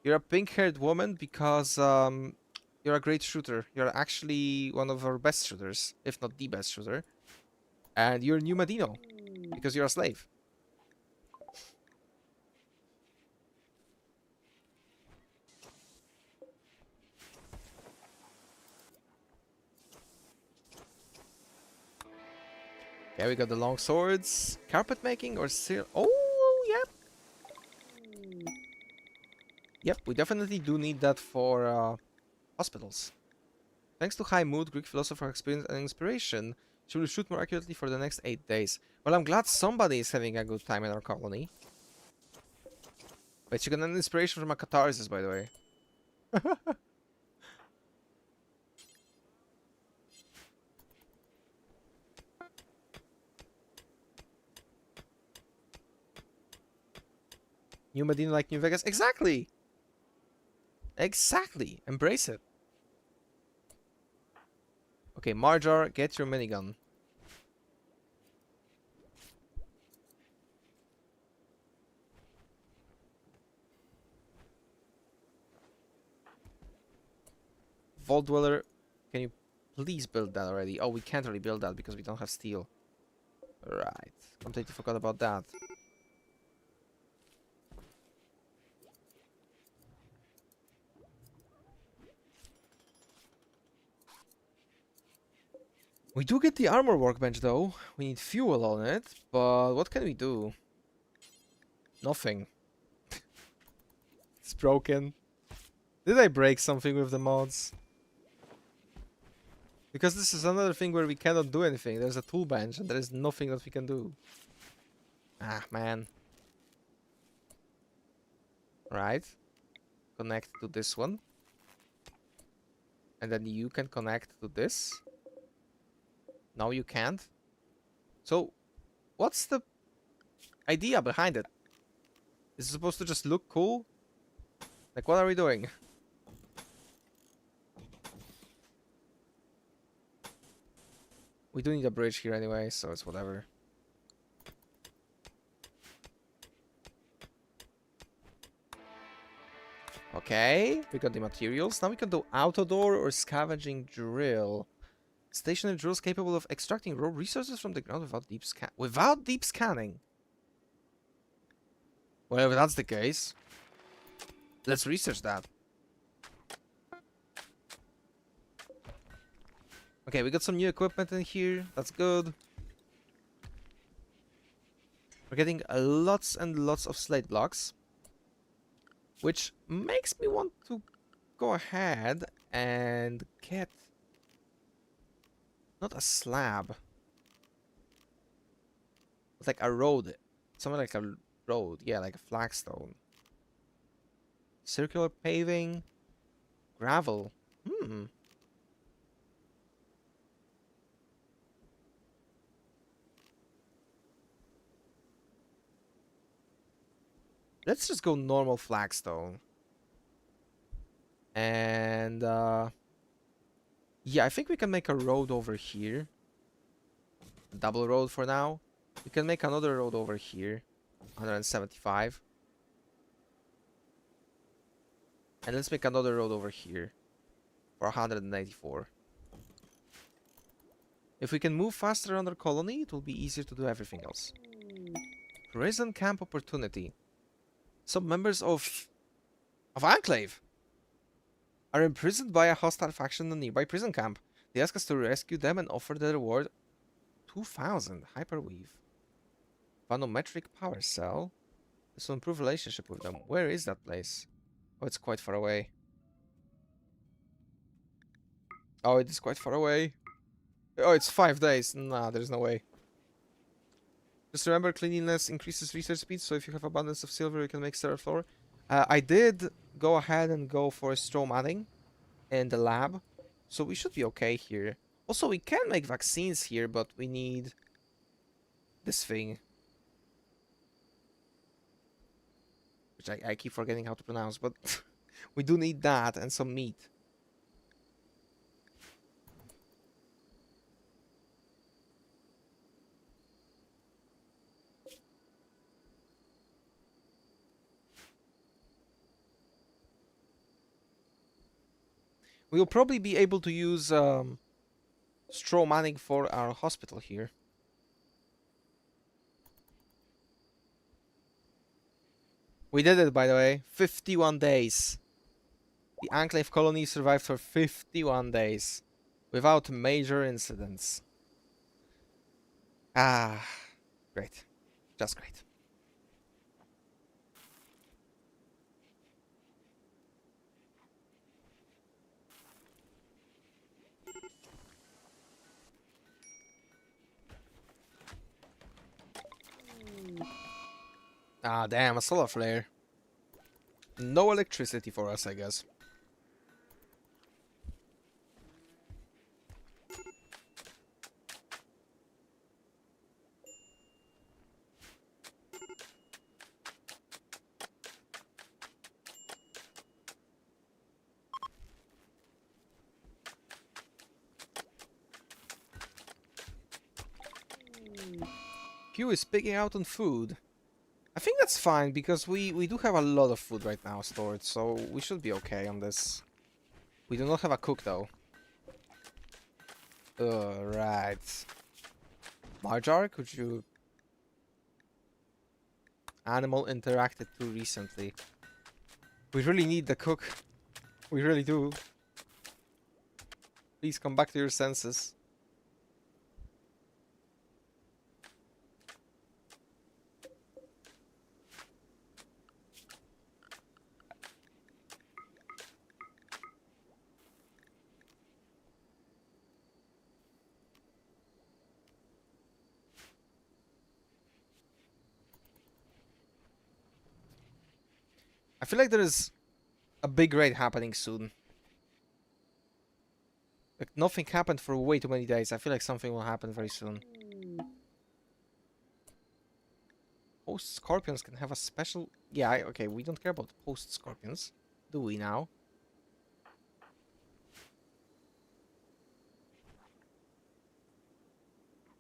You're a pink-haired woman because you're a great shooter. You're actually one of our best shooters, if not the best shooter. And you're New Medino because you're a slave. Okay, we got the long swords, carpet making or seal. Oh, yep. Yep, we definitely do need that for hospitals. Thanks to high mood, Greek philosopher experience and inspiration, she will shoot more accurately for the next 8 days. Well, I'm glad somebody is having a good time in our colony. Wait, she got an inspiration from a catharsis, by the way. New Medina like New Vegas? Exactly! Exactly! Embrace it. Okay, Marjar, get your minigun. Vault Dweller, can you please build that already? Oh, we can't really build that because we don't have steel. Right. Completely forgot about that. We do get the armor workbench though. We need fuel on it, but what can we do? Nothing. It's broken. Did I break something with the mods? Because this is another thing where we cannot do anything. There's a tool bench and there is nothing that we can do. Ah, man. Right. Connect to this one. And then you can connect to this. No, you can't. So, what's the idea behind it? Is it supposed to just look cool? Like, what are we doing? We do need a bridge here anyway, so it's whatever. Okay, we got the materials. Now we can do auto door or scavenging drill. Stationary drills capable of extracting raw resources from the ground without deep scanning. Well, if that's the case, let's research that. Okay, we got some new equipment in here. That's good. We're getting lots and lots of slate blocks, which makes me want to go ahead and get not a slab, but like a road, something like a road, yeah, like a flagstone. Circular paving, gravel. Let's just go normal flagstone. And yeah, I think we can make a road over here. A double road for now. We can make another road over here. 175. And let's make another road over here for 194. If we can move faster on our colony, it will be easier to do everything else. Prison camp opportunity. Some members of Enclave are imprisoned by a hostile faction in a nearby prison camp. They ask us to rescue them and offer the reward 2000 hyperweave. Vanometric power cell. This will improve relationship with them. Where is that place? Oh, it's quite far away. Oh, it is quite far away. Oh, it's 5 days. Nah, there's no way. Just remember, cleanliness increases research speed, so if you have abundance of silver, you can make stellar floor. I did go ahead and go for stromatting in the lab, so we should be okay here. Also, we can make vaccines here, but we need this thing, which I keep forgetting how to pronounce, but we do need that and some meat. We'll probably be able to use straw manning for our hospital here. We did it, by the way. 51 days. The Enclave colony survived for 51 days without major incidents. Ah, great. Just great. Ah, damn, a solar flare. No electricity for us, I guess. Pew is picking out on food. I think that's fine, because we do have a lot of food right now stored, so we should be okay on this. We do not have a cook, though. Right. Marjar, could you... Animal interacted too recently. We really need the cook. We really do. Please come back to your senses. I feel like there is a big raid happening soon. Like, nothing happened for way too many days. I feel like something will happen very soon. Host scorpions can have a special... Yeah, okay, we don't care about host scorpions. Do we now?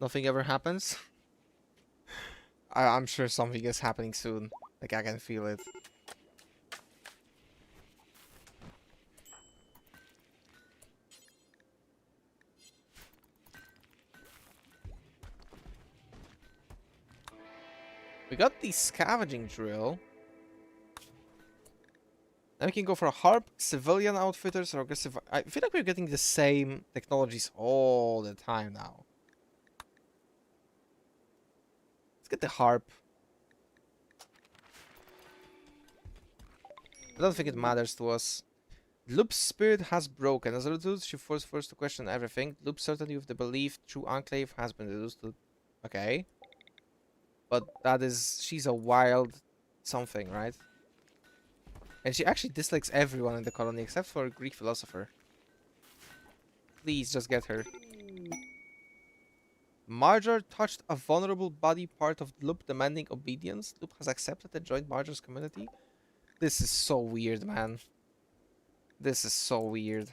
Nothing ever happens? I'm sure something is happening soon. Like, I can feel it. We got the scavenging drill. Then we can go for a harp, civilian outfitters, or aggressive... I feel like we're getting the same technologies all the time now. Let's get the harp. I don't think it matters to us. Loop's spirit has broken. As a result, she forced first to question everything. Loop certainly with the belief true Enclave has been reduced to... Okay. But that is... She's a wild something, right? And she actually dislikes everyone in the colony except for a Greek philosopher. Please just get her. Marjar touched a vulnerable body part of Loop demanding obedience. Loop has accepted and joined Marjar's community. This is so weird, man. This is so weird.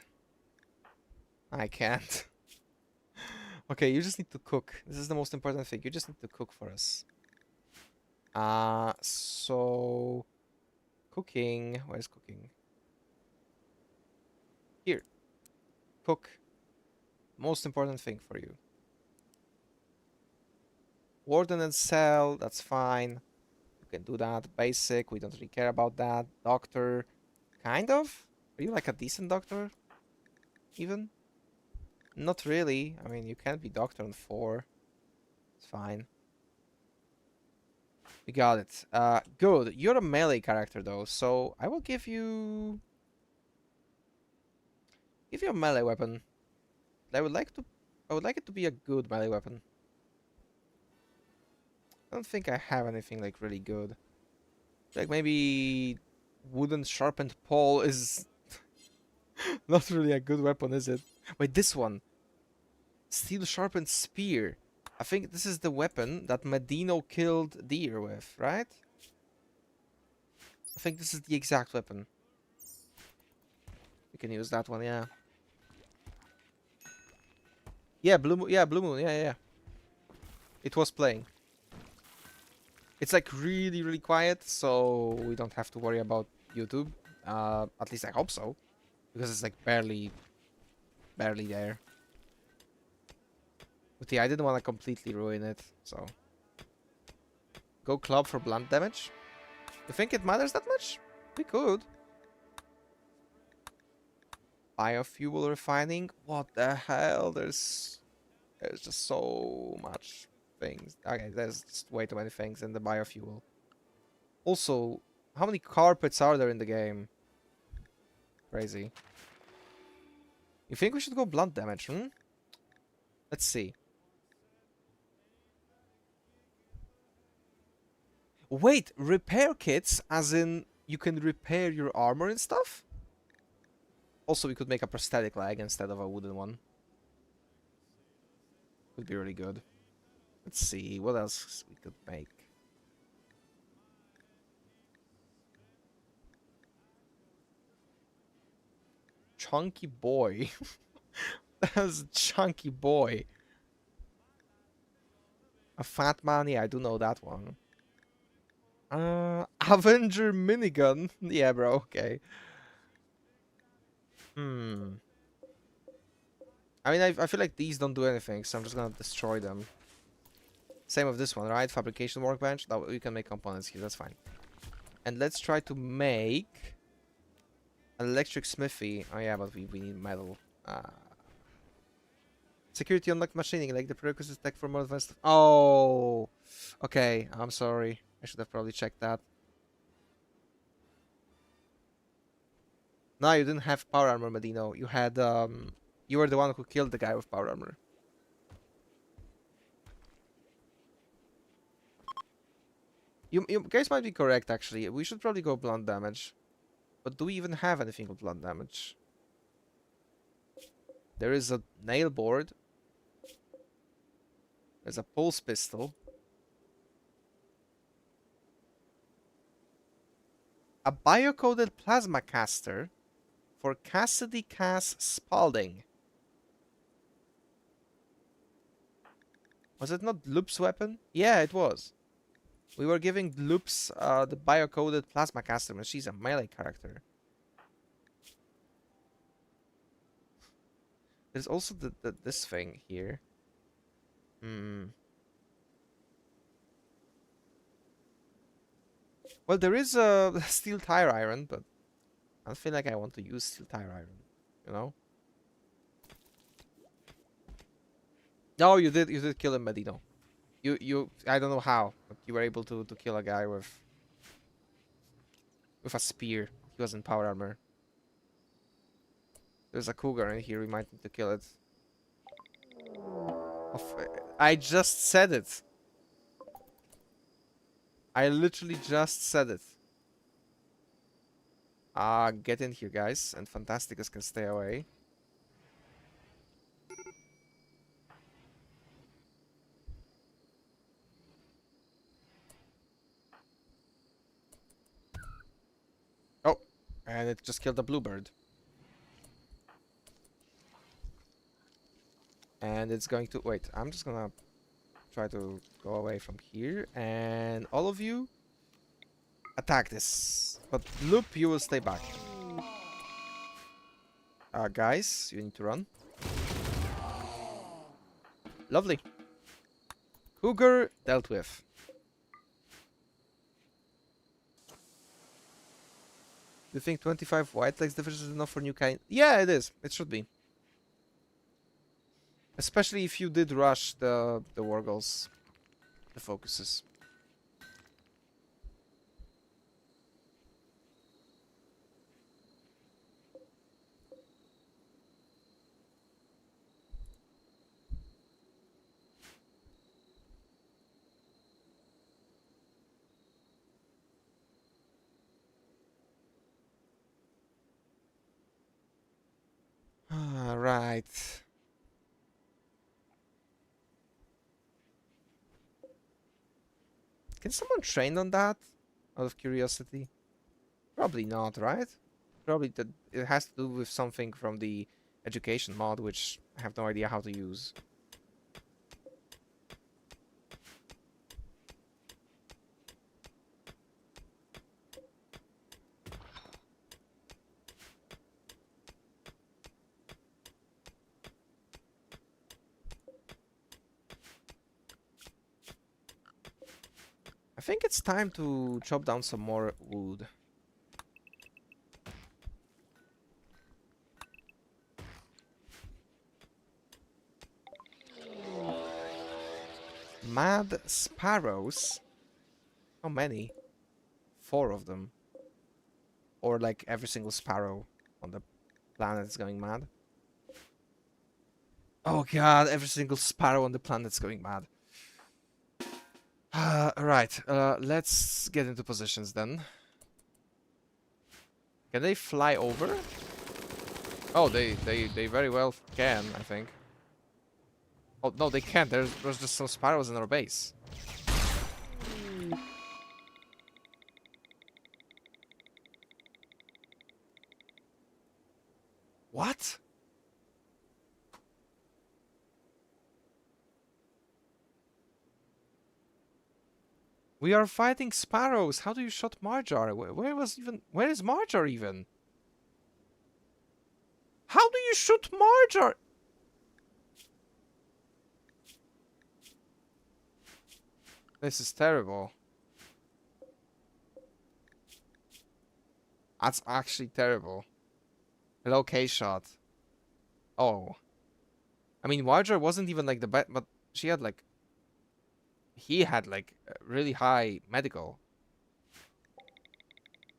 I can't. Okay, you just need to cook. This is the most important thing. You just need to cook for us. So... Cooking. Where's cooking? Here. Cook. Most important thing for you. Warden and cell, that's fine. You can do that. Basic, we don't really care about that. Doctor, kind of? Are you like a decent doctor? Even? Not really. I mean, you can't be doctor on 4. It's fine. We got it. Good. You're a melee character though, so I will give you a melee weapon. I would like it to be a good melee weapon. I don't think I have anything like really good. Like maybe wooden sharpened pole is not really a good weapon, is it? Wait, this one. Steel sharpened spear. I think this is the weapon that Medino killed deer with, right? I think this is the exact weapon. We can use that one, yeah. Yeah, Blue Moon, yeah, Blue Moon, yeah. It was playing. It's like really, really quiet, so we don't have to worry about YouTube. At least I hope so. Because it's like barely there. But yeah, I didn't want to completely ruin it, so. Go club for blunt damage? You think it matters that much? We could. Biofuel refining? What the hell? There's just so much things. Okay, there's just way too many things in the biofuel. Also, how many carpets are there in the game? Crazy. You think we should go blunt damage, hmm? Let's see. Wait, repair kits as in you can repair your armor and stuff? Also, we could make a prosthetic leg instead of a wooden one. Would be really good. Let's see, what else we could make. Chunky boy. That's a chunky boy. A fat man? Yeah, I do know that one. Avenger minigun? Yeah, bro, okay. Hmm. I mean, I feel like these don't do anything, so I'm just gonna destroy them. Same with this one, right? Fabrication workbench. That we can make components here, that's fine. And let's try to make electric smithy. Oh yeah, but we need metal. Security unlocked machining, like the prerequisite tech for more advanced. Oh, okay. I'm sorry. I should have probably checked that. No, you didn't have power armor, Medino. You had you were the one who killed the guy with power armor. You guys might be correct actually. We should probably go blunt damage. But do we even have anything with blunt damage? There is a nail board. There's a pulse pistol. A biocoded plasma caster for Cassidy Cass Spalding. Was it not Loop's weapon? Yeah, it was. We were giving Loops the biocoded plasma caster, and she's a melee character. There's also this thing here. Hmm. Well, there is a steel tire iron, but I don't feel like I want to use steel tire iron. You know? No, you did kill him, Medino. I don't know how, but you were able to kill a guy with a spear. He was in power armor. There's a cougar in here. We might need to kill it. I just said it. I literally just said it. Get in here, guys, and Fantasticus can stay away. Oh, and it just killed a bluebird. And it's going to... Wait, I'm just gonna try to go away from here. And all of you, attack this. But Loop, you will stay back. Guys, you need to run. Lovely. Cougar dealt with. Do you think 25 white legs divisions is enough for new kind? Yeah, it is. It should be. Especially if you did rush the Wargles. The focuses. Right. Can someone train on that? Out of curiosity? Probably not, right? Probably that it has to do with something from the education mod, which I have no idea how to use. I think it's time to chop down some more wood. Mad sparrows? How many? 4 of them. Or like every single sparrow on the planet is going mad. Oh god, every single sparrow on the planet is going mad. Right, let's get into positions then. Can they fly over? Oh, they very well can, I think. Oh, no, they can't. There's just some sparrows in our base. What? We are fighting sparrows. How do you shot Marjar? Where is Marjar even? How do you shoot Marjar? This is terrible. That's actually terrible. Hello, K-shot. Oh. I mean, Marjar wasn't even like the best, but she had like... He had like really high medical.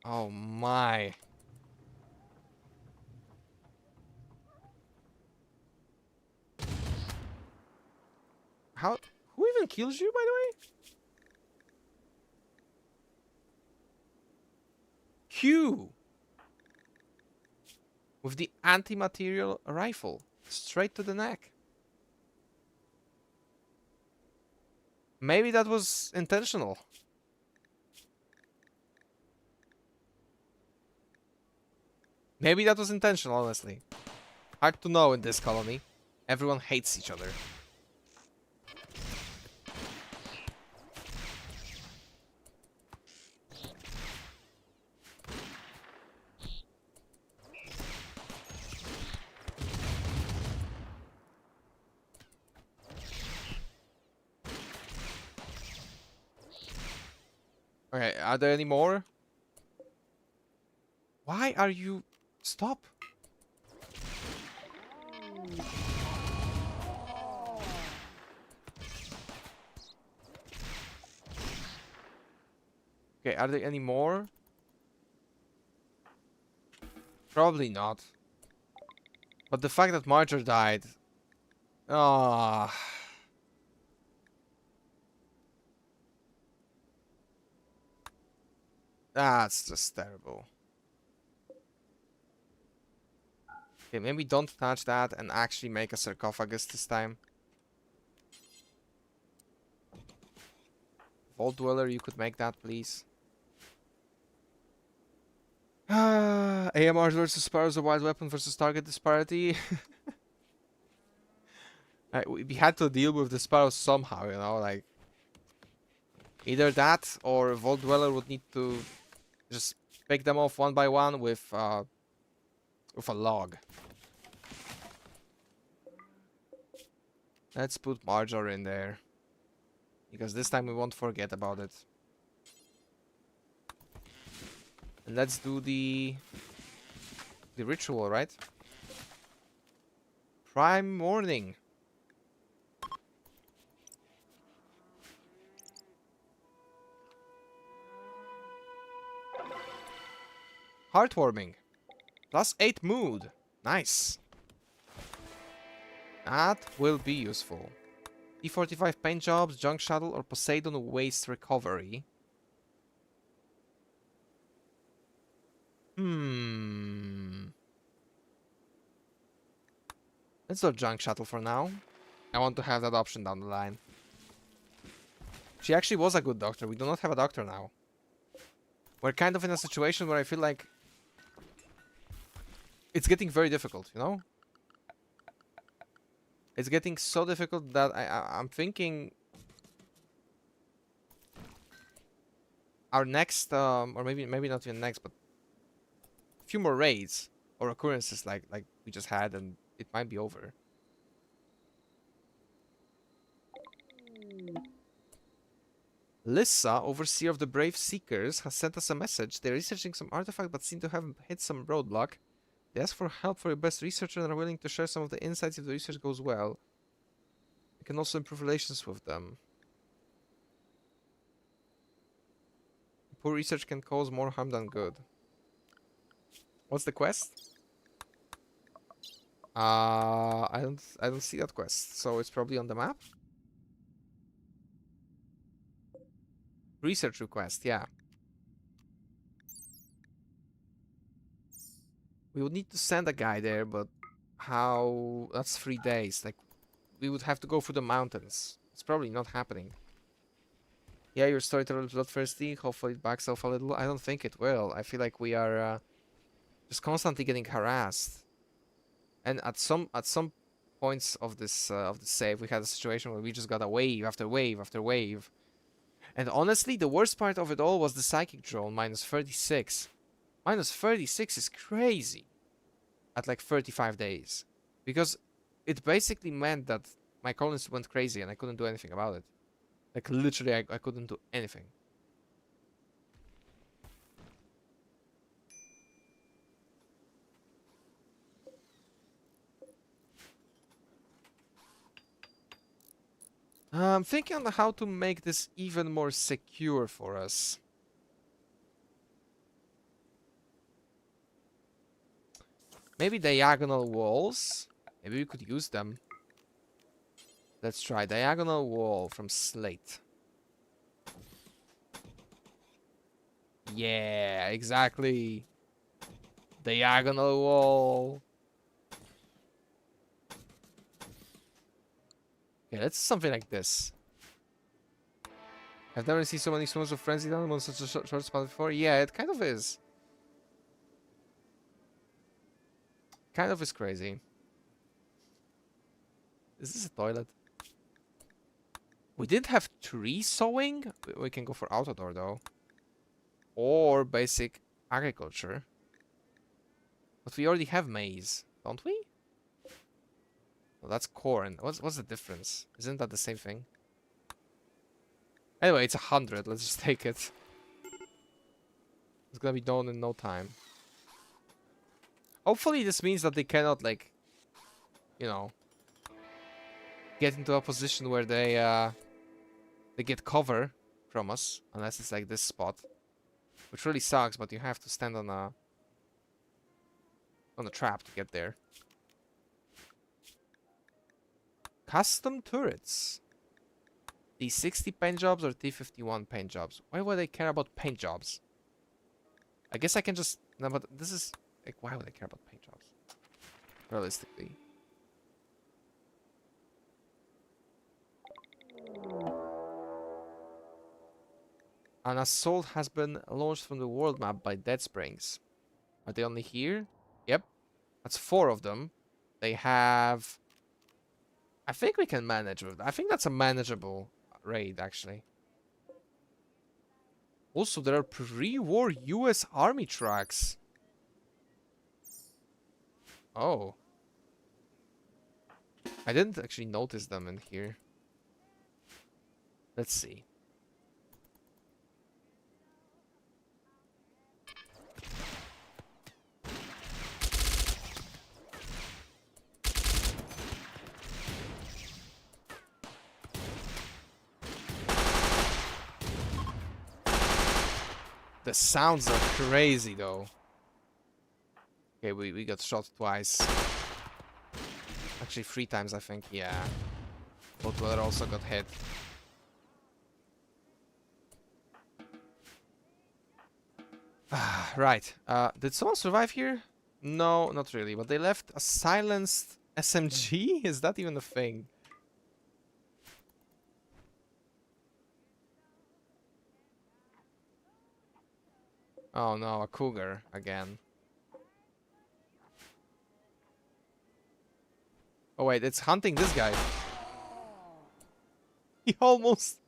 Oh my. How? Who even kills you, by the way? Q! With the anti-material rifle. Straight to the neck. Maybe that was intentional. Maybe that was intentional, honestly. Hard to know in this colony. Everyone hates each other. Okay, are there any more? Why are you... Stop. Okay, are there any more? Probably not. But the fact that Marger died... Ah... That's just terrible. Okay, maybe don't touch that and actually make a sarcophagus this time. Vault Dweller, you could make that, please. AMR versus Sparrows, a wide weapon versus target disparity. We had to deal with the Sparrows somehow, you know, like... Either that, or Vault Dweller would need to just pick them off one by one with a log. Let's put Marjor in there. Because this time we won't forget about it. And let's do the ritual, right? Prime morning. Heartwarming. +8 mood. Nice. That will be useful. E45 paint jobs, junk shuttle, or Poseidon waste recovery. Let's do a junk shuttle for now. I want to have that option down the line. She actually was a good doctor. We do not have a doctor now. We're kind of in a situation where I feel like it's getting very difficult, you know? It's getting so difficult that I'm thinking our next, or maybe not even next, but a few more raids or occurrences like we just had, and it might be over. Lissa, overseer of the Brave Seekers, has sent us a message. They're researching some artifact but seem to have hit some roadblock. They ask for help for your best researcher and are willing to share some of the insights if the research goes well. You can also improve relations with them. Poor research can cause more harm than good. What's the quest? I don't see that quest, so it's probably on the map. Research request, yeah. We would need to send a guy there, but how? That's 3 days. Like, we would have to go through the mountains. It's probably not happening. Yeah, your storyteller is bloodthirsty. Hopefully it backs off a little. I don't think it will. I feel like we are just constantly getting harassed. And at some points of this save, we had a situation where we just got a wave after wave after wave. And honestly, the worst part of it all was the psychic drone, minus 36. Minus 36 is crazy at like 35 days. Because it basically meant that my colonists went crazy and I couldn't do anything about it. Like literally, I couldn't do anything. I'm thinking on how to make this even more secure for us. Maybe diagonal walls. Maybe we could use them. Let's try diagonal wall from slate. Yeah, exactly. Diagonal wall. Okay, let's do something like this. I've never seen so many swarms of frenzied animals on such a short spot before. Yeah, it kind of is. Kind of is crazy. Is this a toilet? We didn't have tree sowing. We can go for outdoor though. Or basic agriculture. But we already have maize, don't we? Well, that's corn. What's the difference? Isn't that the same thing? Anyway, it's 100. Let's just take it. It's gonna be done in no time. Hopefully this means that they cannot, like, you know, get into a position where they get cover from us, unless it's like this spot, which really sucks. But you have to stand on a trap to get there. Custom turrets. T60 paint jobs or T51 paint jobs? Why would I care about paint jobs? I guess I can just... No, but this is... Like, why would I care about paint jobs? Realistically. An assault has been launched from the world map by Dead Springs. Are they only here? Yep. That's 4 of them. They have... I think we can manage with that. I think that's a manageable raid, actually. Also, there are pre-war US Army tracks. Oh. I didn't actually notice them in here. Let's see. The sounds are crazy, though. Okay, we got shot twice. Actually, 3 times, I think. Yeah. Both weather also got hit. Right. Did someone survive here? No, not really. But they left a silenced SMG? Is that even a thing? Oh no, a cougar again. Oh wait, it's hunting this guy. He almost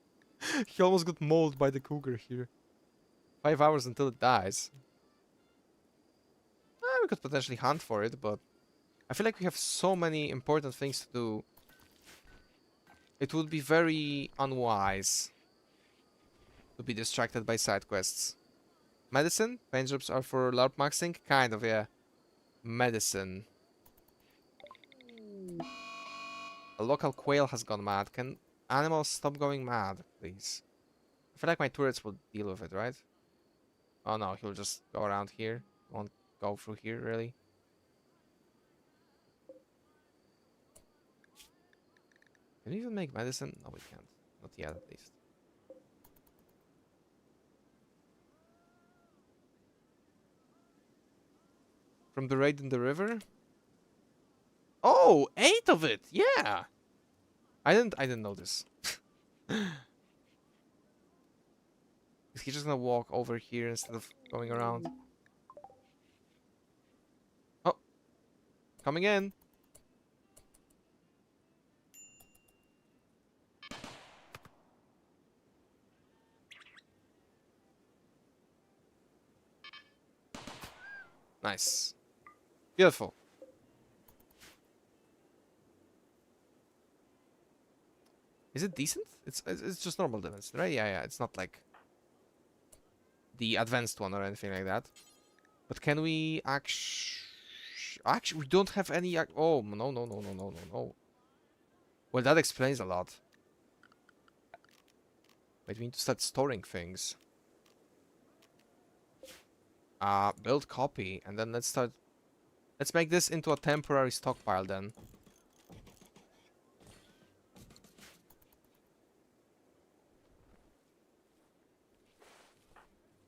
he almost got mauled by the cougar here. 5 hours until it dies. We could potentially hunt for it, but I feel like we have so many important things to do. It would be very unwise to be distracted by side quests. Medicine? Pain drops are for LARP maxing? Kind of, yeah. Medicine. A local quail has gone mad. Can animals stop going mad, please? I feel like my turrets will deal with it, right? Oh no, he'll just go around here. Won't go through here, really. Can we even make medicine? No, we can't. Not yet, at least. From the raid in the river? Oh, 8 of it! Yeah! I didn't know this. Is he just gonna walk over here instead of going around? Oh! Coming in! Nice. Beautiful. Is it decent? It's just normal damage, right? Yeah, it's not like the advanced one or anything like that. But can we actually we don't have any oh no. Well, that explains a lot. Wait, we need to start storing things. Build copy, and then let's make this into a temporary stockpile then.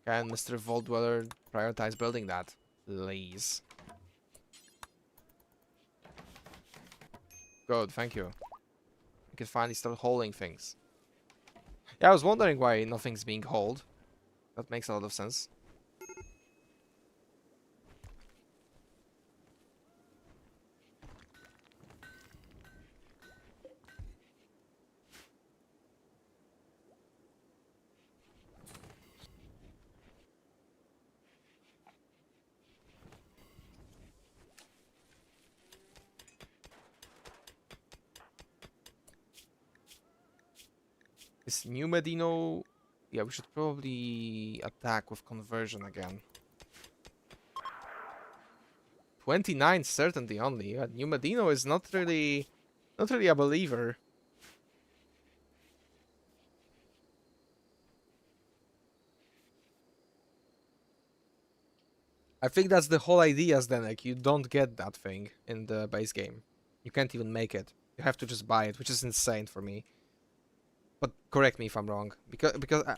Can Mr. Vault Dweller prioritize building that, please? Good, thank you. We can finally start hauling things. Yeah, I was wondering why nothing's being hauled. That makes a lot of sense. Is New Medino... Yeah, we should probably attack with conversion again. 29 certainty only. Yeah, New Medino is not really a believer. I think that's the whole idea, Zdenek. You don't get that thing in the base game. You can't even make it. You have to just buy it, which is insane for me. But correct me if I'm wrong. Because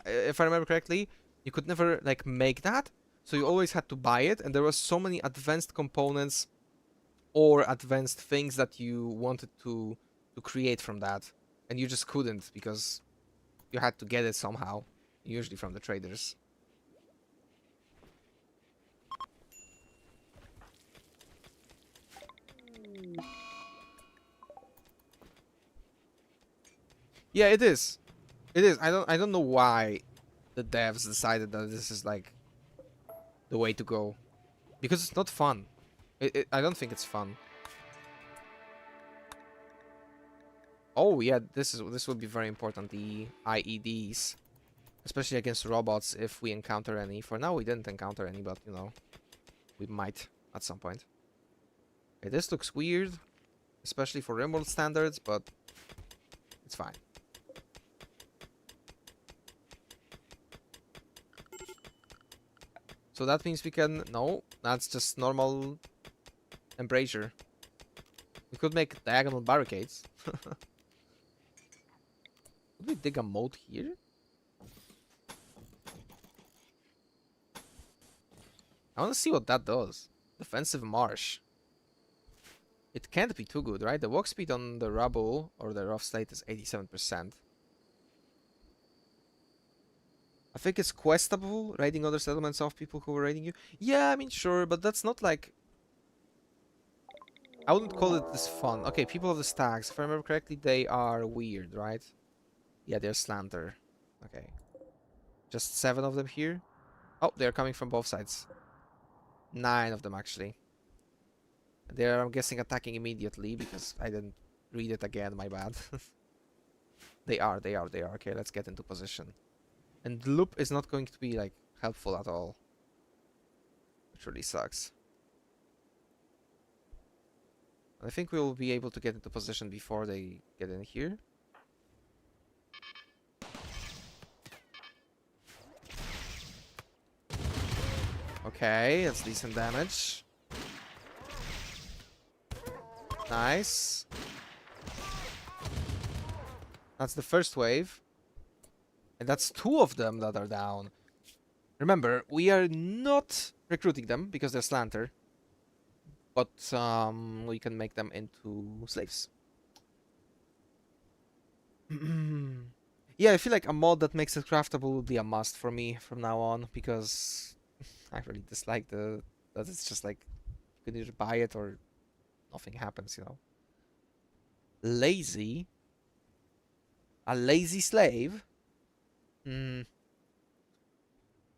if I remember correctly, you could never like make that. So you always had to buy it, and there were so many advanced components or advanced things that you wanted to create from that, and you just couldn't because you had to get it somehow, usually from the traders. Yeah, it is. It is. I don't know why the devs decided that this is like the way to go, because it's not fun. I don't think it's fun. Oh yeah, this will be very important. The IEDs, especially against robots, if we encounter any. For now, we didn't encounter any, but you know, we might at some point. Okay, this looks weird, especially for Rimworld standards, but it's fine. So that means we can... No, that's just normal embrasure. We could make diagonal barricades. Could we dig a moat here? I want to see what that does. Defensive marsh. It can't be too good, right? The walk speed on the rubble or the rough slate is 87%. I think it's questable, raiding other settlements of people who were raiding you. Yeah, I mean, sure, but that's not like... I wouldn't call it this fun. Okay, people of the stags. If I remember correctly, they are weird, right? Yeah, they're slanter. Okay. Just 7 of them here. Oh, they're coming from both sides. 9 of them, actually. They're, I'm guessing, attacking immediately because I didn't read it again, my bad. They are. Okay, let's get into position. And the loop is not going to be, like, helpful at all. Which really sucks. I think we'll be able to get into position before they get in here. Okay, that's decent damage. Nice. That's the first wave. And that's 2 of them that are down. Remember, we are not recruiting them because they're slanter. But we can make them into slaves. Yeah, I feel like a mod that makes it craftable will be a must for me from now on. Because I really dislike that it's just like you can either buy it or nothing happens, you know. Lazy. A lazy slave?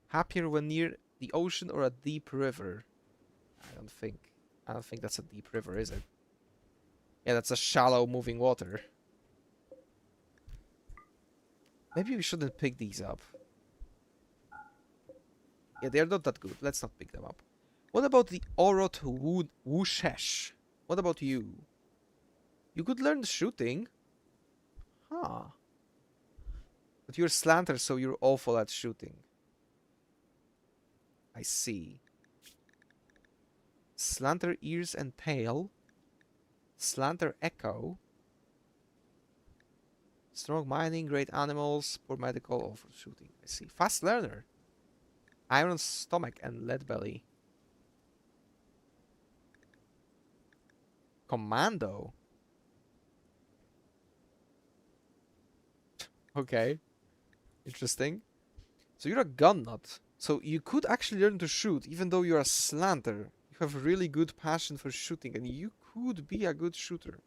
Happier when near the ocean or a deep river? I don't think that's a deep river, is it? Yeah, that's a shallow moving water. Maybe we shouldn't pick these up. Yeah, they're not that good. Let's not pick them up. What about the Orot Wushesh? What about you? You could learn shooting. Huh. But you're slanter, so you're awful at shooting. I see. Slanter ears and tail. Slanter echo. Strong mining, great animals, poor medical, awful shooting. I see. Fast learner. Iron stomach and lead belly. Commando. Okay. Interesting. So you're a gun nut. So you could actually learn to shoot even though you're a slanter. You have a really good passion for shooting and you could be a good shooter.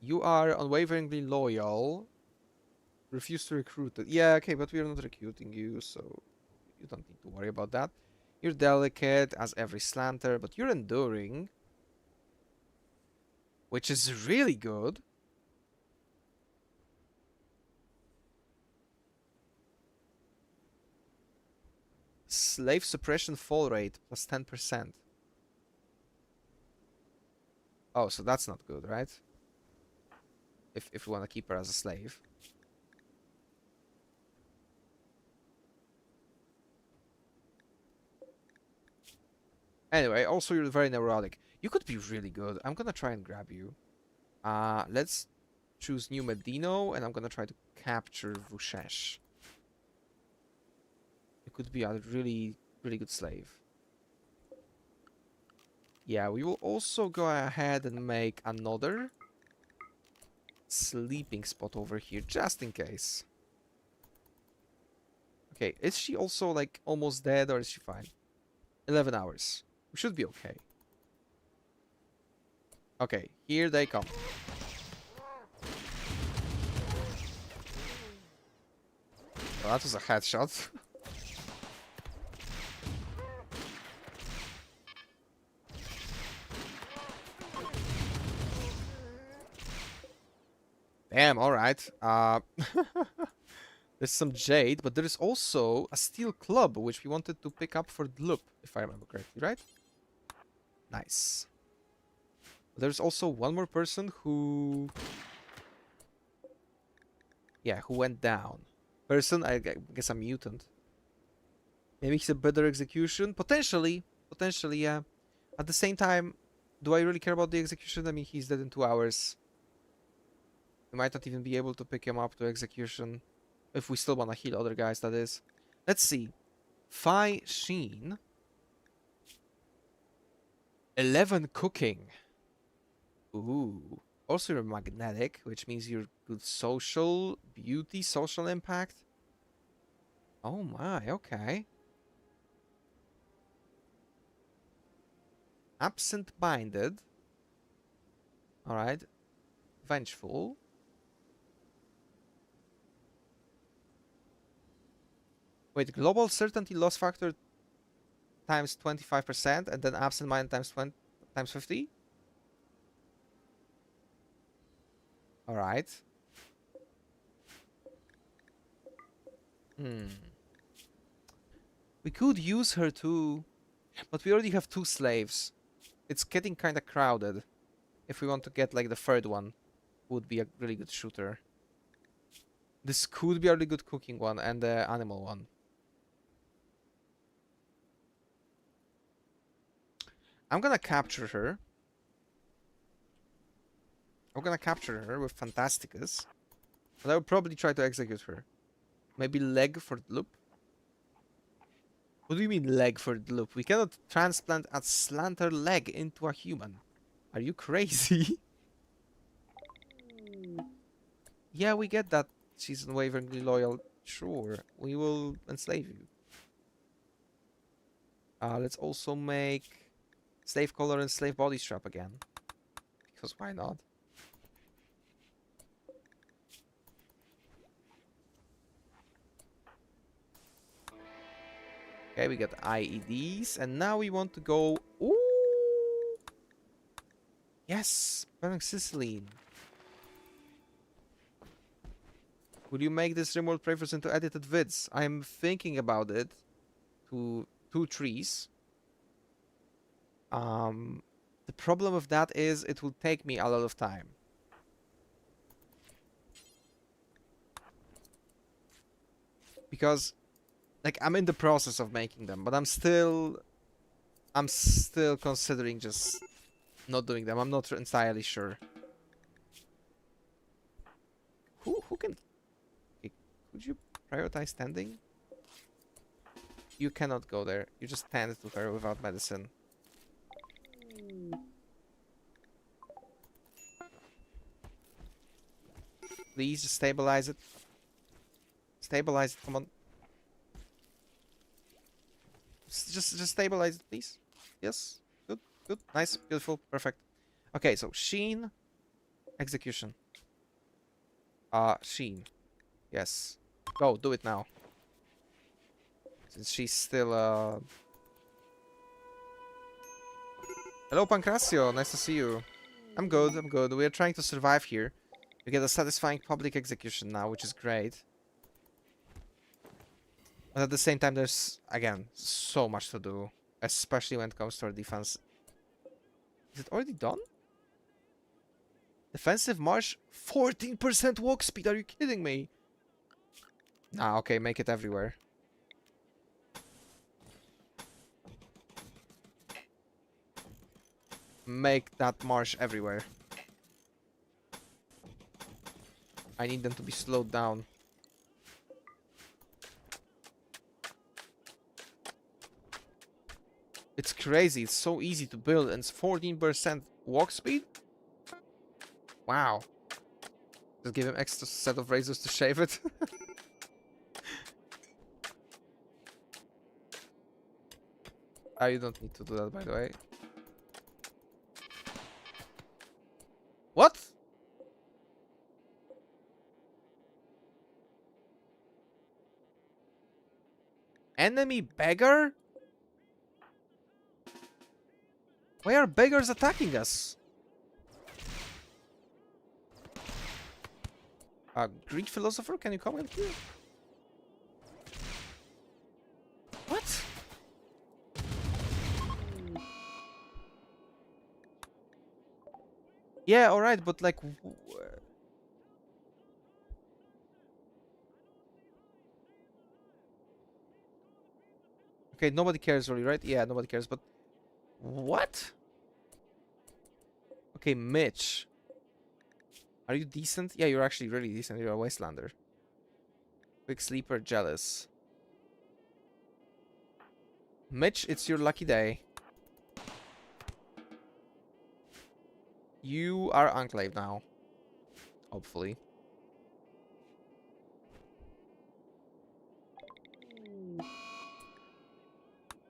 You are unwaveringly loyal. Refuse to recruit it. Yeah, okay, but we are not recruiting you, so you don't need to worry about that. You're delicate, as every slanter, but you're enduring. Which is really good. Slave suppression fall rate, plus 10%. Oh, so that's not good, right? If we want to keep her as a slave. Anyway, also you're very neurotic. You could be really good. I'm gonna try and grab you. Let's choose New Medino, and I'm gonna try to capture Vushesh. It could be a really, really good slave. Yeah, we will also go ahead and make another sleeping spot over here, just in case. Okay, is she also, like, almost dead, or is she fine? 11 hours. We should be okay. Okay, here they come. Well, that was a headshot. Damn, alright. There's some jade, but there is also a steel club, which we wanted to pick up for the loop, if I remember correctly, right? Nice. There's also one more person who... Yeah, who went down. Person, I guess a mutant. Maybe he's a better execution. Potentially. Potentially, yeah. At the same time, do I really care about the execution? I mean, he's dead in 2 hours. We might not even be able to pick him up to execution. If we still want to heal other guys, that is. Let's see. Phi Sheen. 11 cooking. Ooh. Also, you're magnetic, which means you're good social, beauty, social impact. Oh my, okay. Absent-minded. Alright. Vengeful. Wait, global certainty loss factor times 25% and then absent-minded times 20 times 50? Alright. We could use her too, but we already have 2 slaves. It's getting kind of crowded. If we want to get like the third one, would be a really good shooter. This could be a really good cooking one and the animal one. I'm gonna capture her. I'm gonna capture her with Fantasticus. But I will probably try to execute her. Maybe leg for the loop. What do you mean leg for the loop? We cannot transplant a slanter leg into a human. Are you crazy? Yeah, we get that she's unwaveringly loyal. Sure, we will enslave you. Let's also make slave collar and slave body strap again. Because why not? Okay, we got IEDs, and now we want to go... Ooh! Yes! Penicillin. Will you make this Rimworld Preface into edited vids? I'm thinking about it. To 2 trees. The problem with that is it will take me a lot of time. Because, like, I'm in the process of making them, but I'm still considering just not doing them. I'm not entirely sure. Who can... Could you prioritize tending? You cannot go there. You just tend to her without medicine. Please just stabilize it. Stabilize it, come on. Just stabilize it, please. Yes. Good, good, nice, beautiful, perfect. Okay, so Sheen. Execution. Sheen. Yes. Go, do it now. Since she's still, Hello, Pancracio. Nice to see you. I'm good, I'm good. We are trying to survive here. We get a satisfying public execution now, which is great. But at the same time, there's, again, so much to do. Especially when it comes to our defense. Is it already done? Defensive march, 14% walk speed. Are you kidding me? Nah, okay, make it everywhere. Make that march everywhere. I need them to be slowed down. It's crazy. It's so easy to build, and it's 14% walk speed. Wow. Just give him extra set of razors to shave it. You don't need to do that, by the way. What? Enemy beggar? Why are beggars attacking us? Greek philosopher, can you come in here? What? Yeah, alright, but like... Okay, nobody cares really, right? Yeah, nobody cares, but... What? Okay, Mitch. Are you decent? Yeah, you're actually really decent. You're a Wastelander. Quick sleeper, jealous. Mitch, it's your lucky day. You are Enclave now. Hopefully.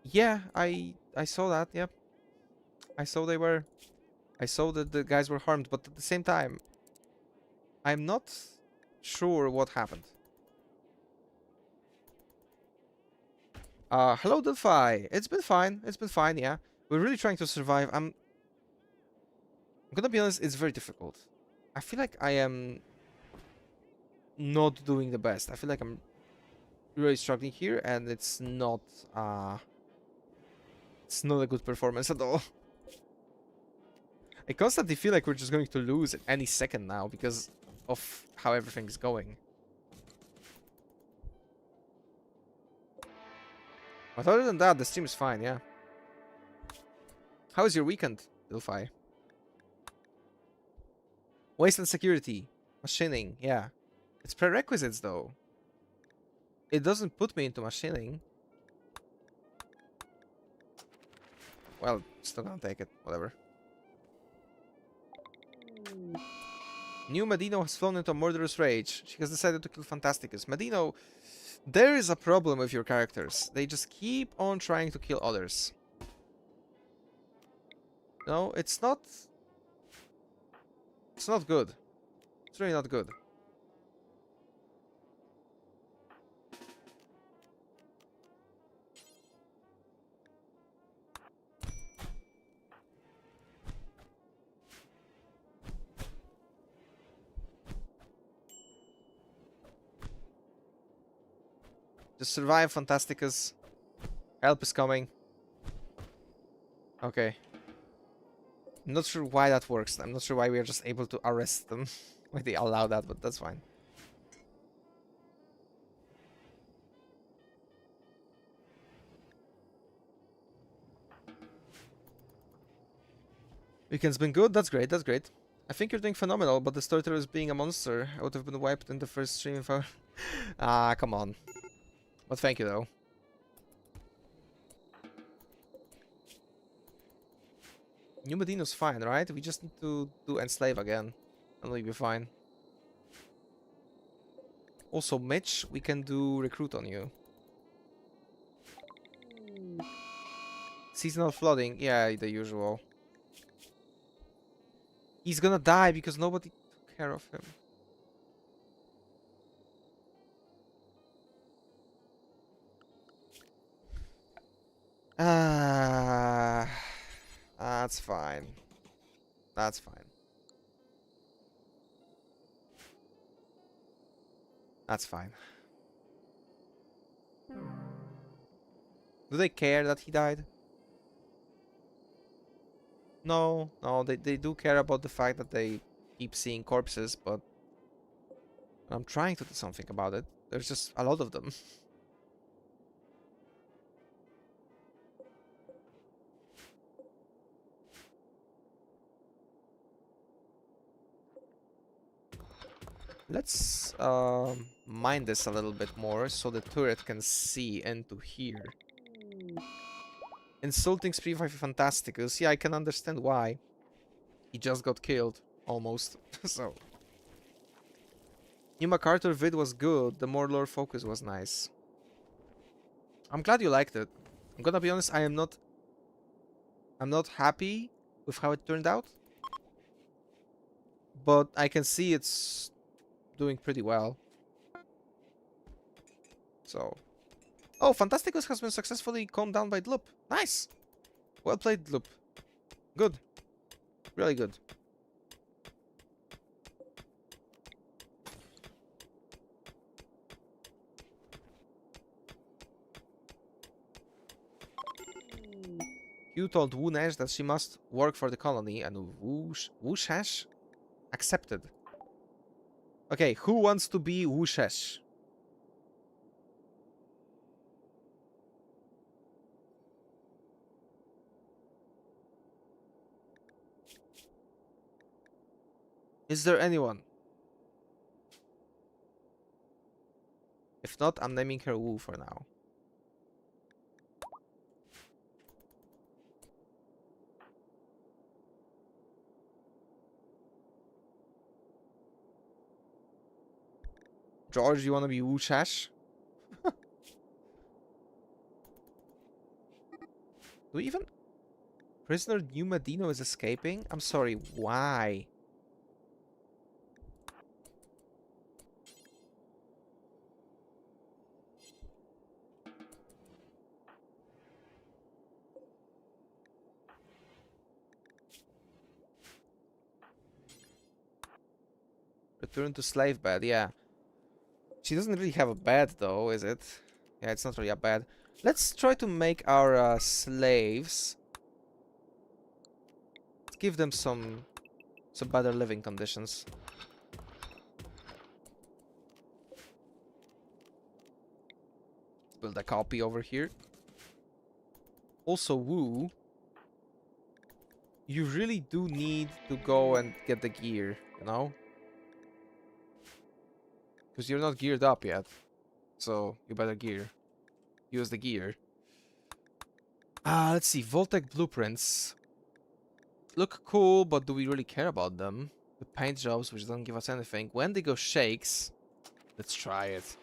Yeah, I saw that, yep. I saw that the guys were harmed, but at the same time, I'm not sure what happened. Hello Delphi. It's been fine. It's been fine, yeah. We're really trying to survive. I'm gonna be honest, it's very difficult. I feel like I am not doing the best. I feel like I'm really struggling here, and it's not a good performance at all. I constantly feel like we're just going to lose at any second now because of how everything's going. But other than that, the stream is fine, yeah. How was your weekend, Delphi? Wasteland security. Machining, yeah. It's prerequisites, though. It doesn't put me into machining. Well, still gonna take it. Whatever. New Medino has flown into a murderous rage. She has decided to kill Fantasticus. Medino, there is a problem with your characters. They just keep on trying to kill others. No, it's not... It's not good. It's really not good. Just survive, Fantasticus. Help is coming. Okay. I'm not sure why that works. I'm not sure why we are just able to arrest them. Why they allow that, but that's fine. Weekend's been good. That's great. That's great. I think you're doing phenomenal, but the storyteller is being a monster. I would have been wiped in the first stream if I... Ah, come on. But thank you, though. New Medino's fine, right? We just need to do Enslave again, and we'll be fine. Also, Mitch, we can do Recruit on you. Seasonal flooding, yeah, the usual. He's gonna die because nobody took care of him. Ah, that's fine. That's fine. That's fine. Do they care that he died? No, no, they do care about the fact that they keep seeing corpses, but I'm trying to do something about it. There's just a lot of them. Let's mine this a little bit more so the turret can see into here. Insulting spree for Fantasticus. Yeah, I can understand why. He just got killed, almost. So. New MacArthur vid was good. The more lore focus was nice. I'm glad you liked it. I'm gonna be honest, I'm not happy with how it turned out. But I can see it's doing pretty well. So. Oh, Fantasticus has been successfully calmed down by Dloop. Nice! Well played, Dloop. Good. Really good. You told Woonesh that she must work for the colony, and Wooshesh accepted. Okay, who wants to be Wooshesh? Is there anyone? If not, I'm naming her Woo for now. George, you wanna be Wushash? Do we even... Prisoner New Medino is escaping? I'm sorry, why? Return to slave bed, yeah. She doesn't really have a bed though, is it? Yeah, it's not really a bed. Let's try to make our slaves... Let's give them some better living conditions. Build a copy over here. Also, Wu, you really do need to go and get the gear, you know? Because you're not geared up yet. So, you better use the gear. Let's see. Voltec blueprints. Look cool, but do we really care about them? The paint jobs, which don't give us anything. Wendigo shakes. Let's try it.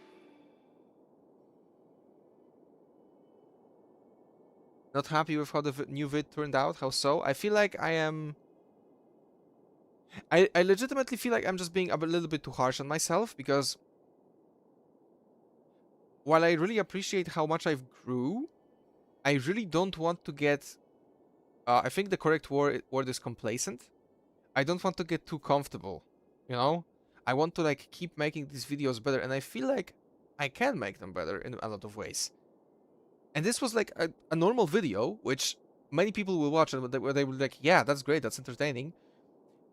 Not happy with how the new vid turned out? How so? I feel like I am... I legitimately feel like I'm just being a little bit too harsh on myself, because while I really appreciate how much I've grew, I really don't want to get... I think the correct word is complacent. I don't want to get too comfortable, you know? I want to like keep making these videos better, and I feel like I can make them better in a lot of ways. And this was like a normal video, which many people will watch, and where they will be like, yeah, that's great, that's entertaining.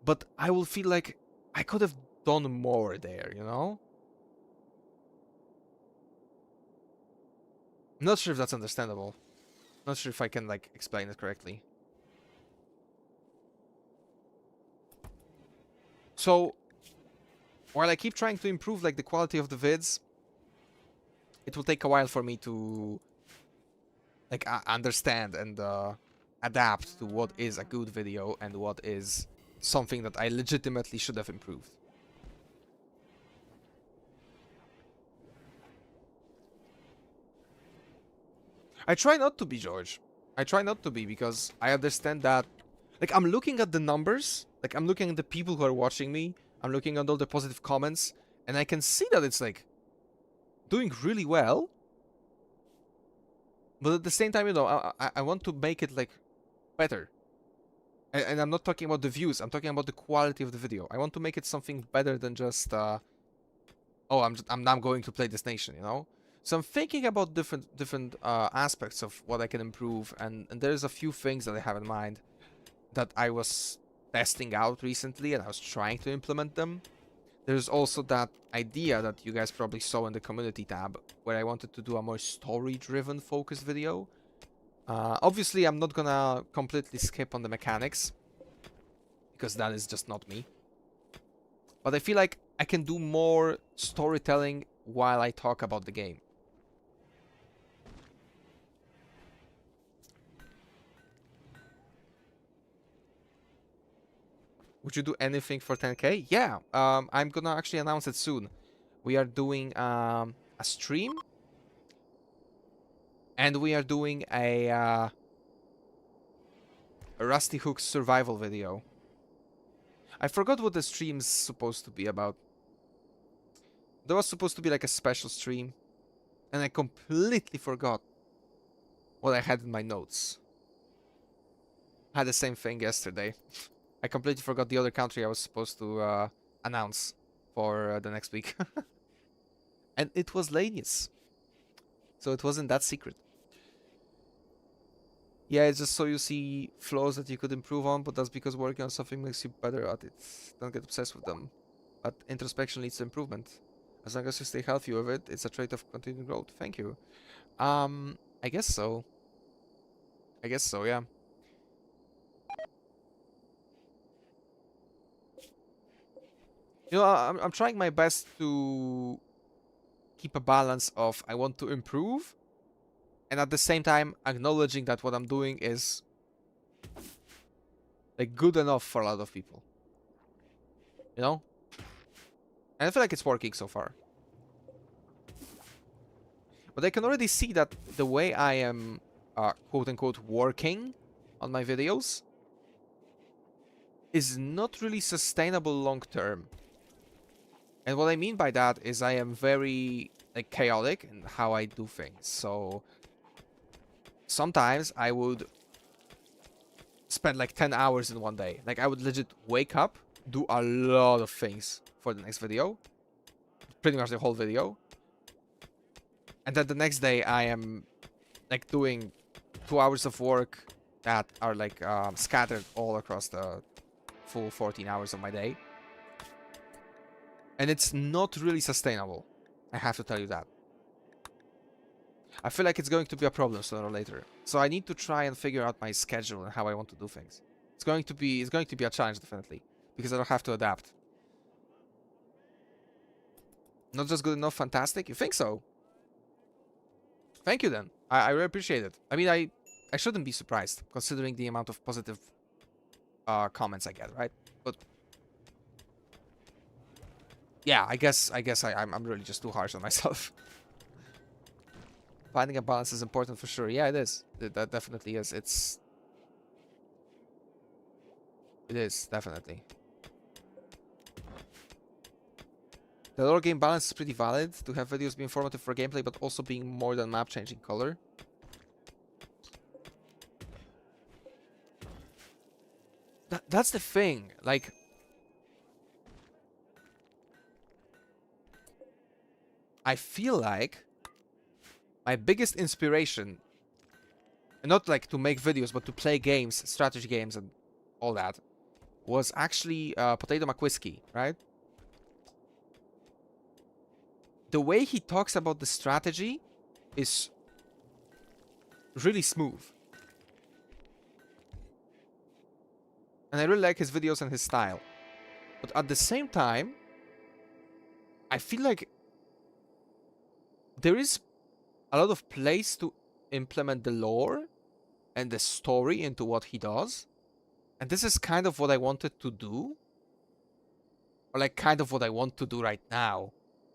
But I will feel like I could have done more there, you know? I'm not sure if that's understandable. Not sure if I can like explain it correctly. So, while I keep trying to improve like the quality of the vids, it will take a while for me to like understand and adapt to what is a good video and what is something that I legitimately should have improved. I try not to be, George. I try not to be, because I understand that, like, I'm looking at the numbers, like, I'm looking at the people who are watching me, I'm looking at all the positive comments, and I can see that it's, like, doing really well. But at the same time, you know, I want to make it, like, better. And I'm not talking about the views, I'm talking about the quality of the video. I want to make it something better than just, oh, I'm now going to play this nation, you know? So I'm thinking about different aspects of what I can improve, and there's a few things that I have in mind that I was testing out recently, and I was trying to implement them. There's also that idea that you guys probably saw in the community tab, where I wanted to do a more story-driven focused video. Obviously, I'm not gonna completely skip on the mechanics, because that is just not me. But I feel like I can do more storytelling while I talk about the game. Would you do anything for 10k? Yeah, I'm gonna actually announce it soon. We are doing a stream, and we are doing a Rusty Hook's survival video. I forgot what the stream's supposed to be about. There was supposed to be like a special stream, and I completely forgot what I had in my notes. I had the same thing yesterday. I completely forgot the other country I was supposed to announce for the next week. And it was Lanius. So it wasn't that secret. Yeah, it's just so you see flaws that you could improve on, but that's because working on something makes you better at it. Don't get obsessed with them. But introspection leads to improvement. As long as you stay healthy with it, it's a trait of continued growth. Thank you. I guess so. I guess so, yeah. You know, I'm trying my best to keep a balance of I want to improve, and at the same time acknowledging that what I'm doing is like good enough for a lot of people. You know? And I feel like it's working so far. But I can already see that the way I am, quote-unquote, working on my videos is not really sustainable long-term. And what I mean by that is I am very, like, chaotic in how I do things. So sometimes I would spend like 10 hours in one day. Like, I would legit wake up, do a lot of things for the next video. Pretty much the whole video. And then the next day I am like doing 2 hours of work that are like scattered all across the full 14 hours of my day. And it's not really sustainable. I have to tell you that. I feel like it's going to be a problem sooner or later. So I need to try and figure out my schedule and how I want to do things. It's going to be a challenge, definitely, because I don't have to adapt. Not just good enough, fantastic? You think so? Thank you then. I really appreciate it. I mean, I shouldn't be surprised considering the amount of positive comments I get, right? But yeah, I guess I'm really just too harsh on myself. Finding a balance is important for sure. Yeah, it is. That definitely is. It is, definitely. The lore game balance is pretty valid to have videos be informative for gameplay, but also being more than map changing color. That's the thing. Like, I feel like my biggest inspiration, not like to make videos, but to play games, strategy games, and all that, was actually Potato McWhiskey, right? The way he talks about the strategy is really smooth. And I really like his videos and his style. But at the same time, I feel like there is a lot of place to implement the lore and the story into what he does. And this is kind of what I wanted to do. Or like kind of what I want to do right now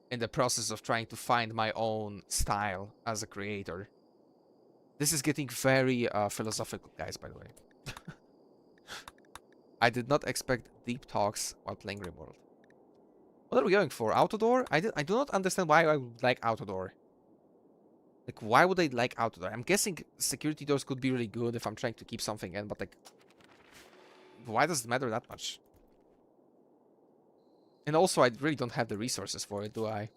in the process of trying to find my own style as a creator. This is getting very philosophical, guys, by the way. I did not expect deep talks while playing Rimworld. What are we going for? Outdoor? I do not understand why I would like outdoor. Like, why would I like outdoor? I'm guessing security doors could be really good if I'm trying to keep something in, but like, why does it matter that much? And also, I really don't have the resources for it, do I?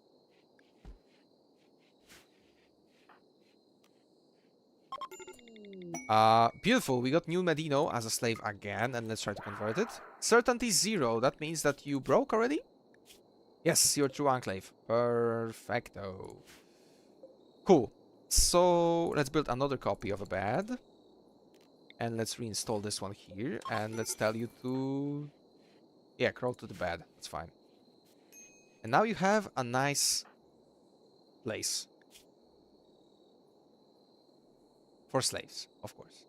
Beautiful. We got New Medino as a slave again, and let's try to convert it. Certainty 0. That means that you broke already? Yes, you're true Enclave. Perfecto. Cool. So, let's build another copy of a bed. And let's reinstall this one here. And let's tell you to... yeah, crawl to the bed. That's fine. And now you have a nice place. For slaves, of course.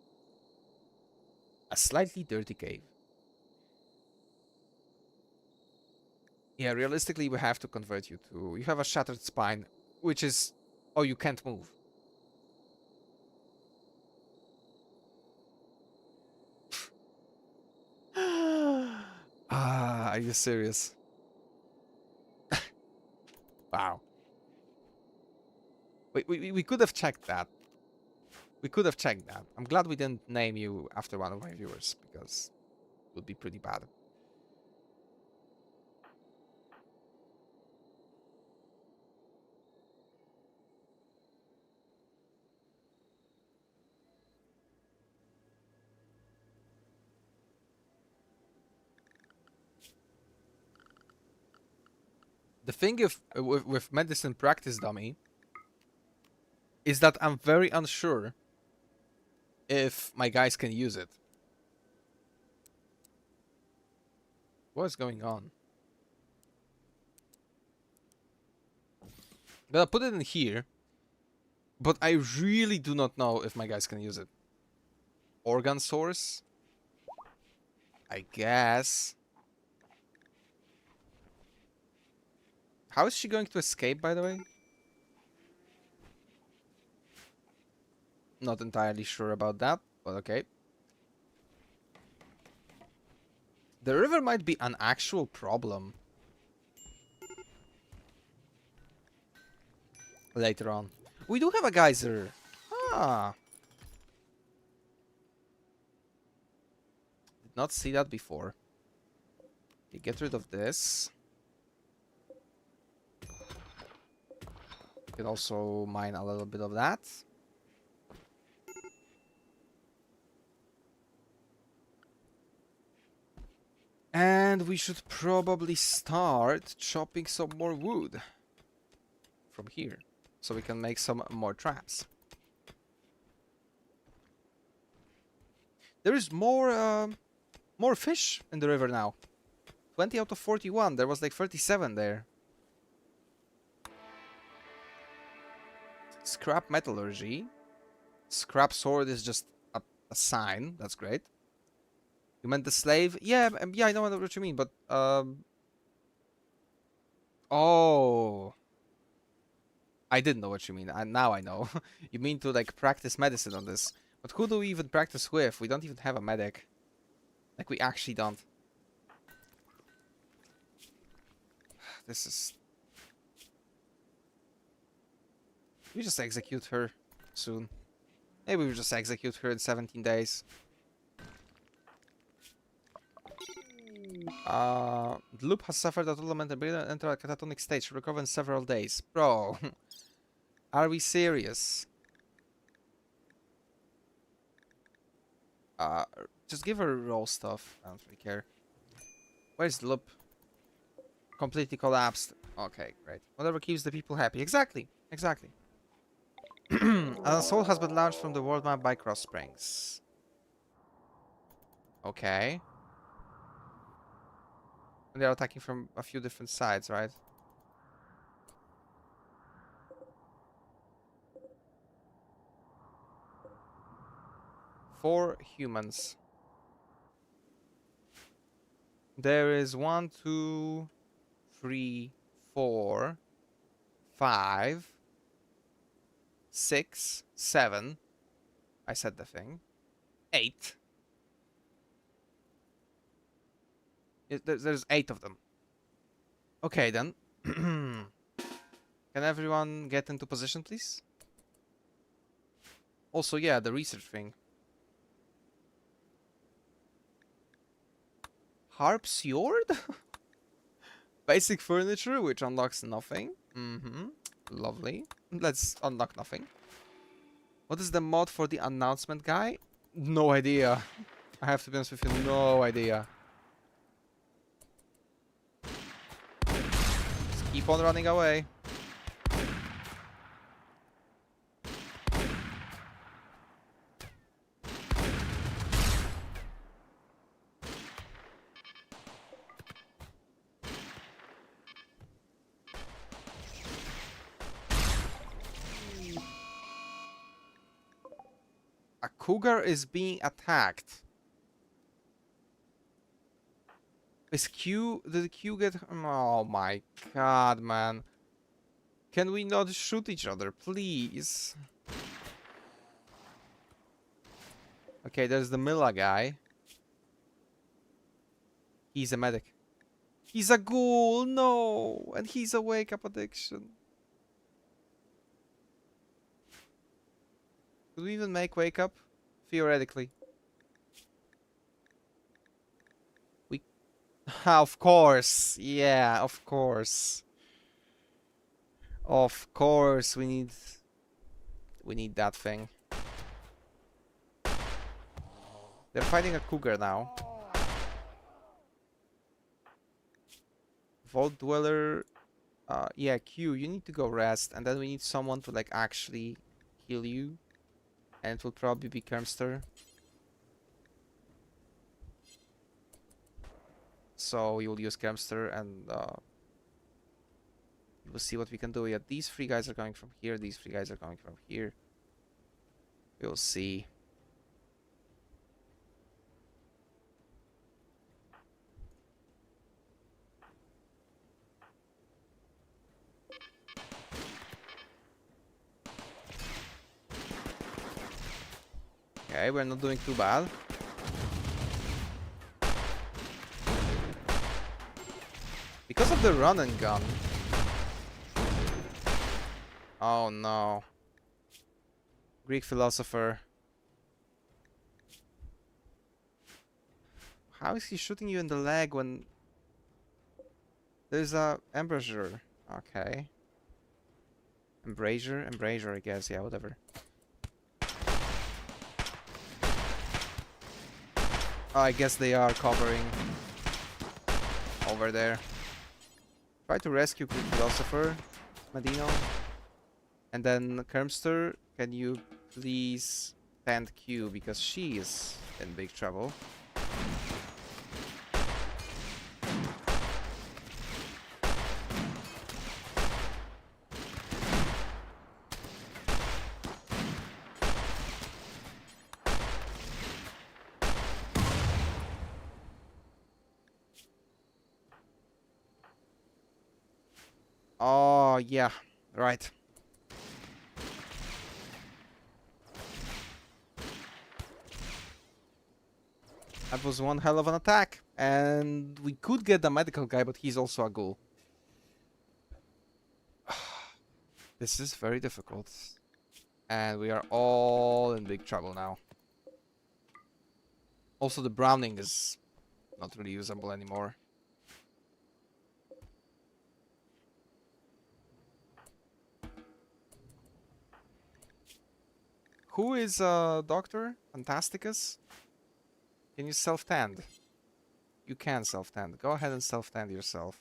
A slightly dirty cave. Yeah, realistically, we have to convert you to... you have a shattered spine, which is... oh, you can't move. Are you serious? Wow. We could have checked that. We could have checked that. I'm glad we didn't name you after one of my viewers, because it would be pretty bad. The thing with medicine practice dummy is that I'm very unsure if my guys can use it. What's going on? I'm gonna put it in here, but I really do not know if my guys can use it. Organ source? I guess. How is she going to escape, by the way? Not entirely sure about that, but okay. The river might be an actual problem later on. We do have a geyser. Ah. Did not see that before. Okay, get rid of this. You can also mine a little bit of that. And we should probably start chopping some more wood from here, so we can make some more traps. There is more fish in the river now. 20 out of 41. There was like 37 there. Scrap metallurgy. Scrap sword is just a sign. That's great. You meant the slave? Yeah, yeah, I know what you mean, but oh, I didn't know what you mean, and now I know. You mean to like practice medicine on this? But who do we even practice with? We don't even have a medic. Like, we actually don't. This is. We just execute her soon. Maybe we just execute her in 17 days. The loop has suffered a total mental breakdown and entered a catatonic stage. Recover in several days. Bro, are we serious? Just give her raw stuff. I don't really care. Where's the loop? Completely collapsed. Okay, great. Whatever keeps the people happy. Exactly. Exactly. An assault has been launched from the world map by Cross Springs. Okay. And they're attacking from a few different sides, right? Four humans. There is 1, 2, 3, 4, 5, 6, 7. I said the thing. 8. There's 8 of them. Okay, then. Can everyone get into position, please? Also, yeah, the research thing. Harp Sword? Basic furniture, which unlocks nothing. Lovely. Let's unlock nothing. What is the mod for the announcement guy? No idea. I have to be honest with you, no idea. Just keep on running away. A cougar is being attacked. Is Q... Did Q get... Oh my god, man. Can we not shoot each other, please? Okay, there's the Milla guy. He's a medic. He's a ghoul, no! And he's a wake-up addiction. Could we even make wake-up? Theoretically. Of course. Yeah, of course. Of course, we need that thing. They're fighting a cougar now. Vault Dweller. Yeah, Q, you need to go rest, and then we need someone to like actually heal you. And it will probably be Kermster. So you'll use Kermster and we'll see what we can do. Yeah, these 3 guys are coming from here, these 3 guys are coming from here. We'll see. Okay, we're not doing too bad. Because of the run and gun. Oh no. Greek philosopher. How is he shooting you in the leg when there's a embrasure? Okay. Embrasure, I guess. Yeah, whatever. Oh, I guess they are covering over there. Try to rescue Greek philosopher, Medino. And then Kermster, can you please stand Q because she is in big trouble. Oh, yeah, right. That was one hell of an attack. And we could get the medical guy, but he's also a ghoul. This is very difficult. And we are all in big trouble now. Also, the Browning is not really usable anymore. Who is Doctor Fantasticus? Can you self-tand? You can self-tand. Go ahead and self-tand yourself.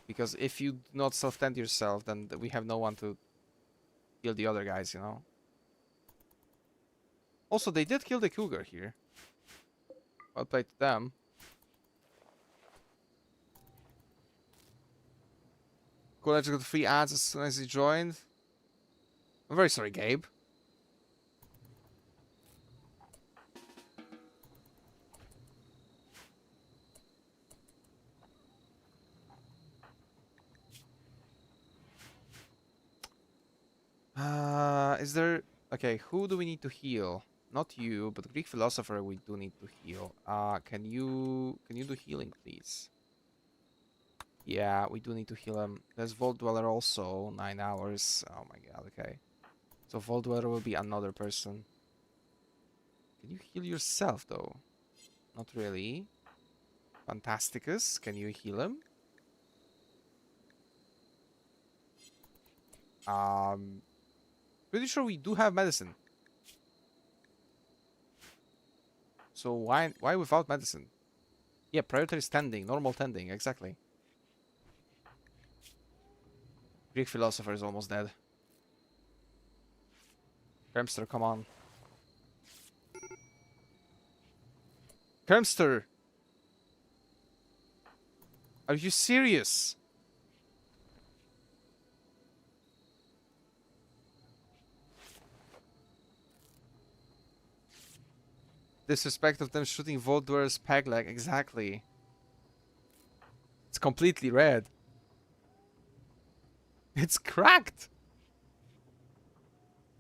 Because if you do not self-tand yourself, then we have no one to kill the other guys, you know? Also, they did kill the cougar here. Well played to them. Cool, I just got free ads as soon as he joined. I'm very sorry, Gabe. Is there... Okay, who do we need to heal? Not you, but Greek philosopher we do need to heal. Can you do healing, please? Yeah, we do need to heal him. There's Vault Dweller also, 9 hours. Oh my god, okay. So Vault Dweller will be another person. Can you heal yourself, though? Not really. Fantasticus, can you heal him? Pretty sure we do have medicine. So why without medicine? Yeah, priority tending, normal tending, exactly. Greek philosopher is almost dead. Kermster, come on. Kermster! Are you serious? Disrespect of them shooting Voldwer's peg leg, exactly. It's completely red. It's cracked.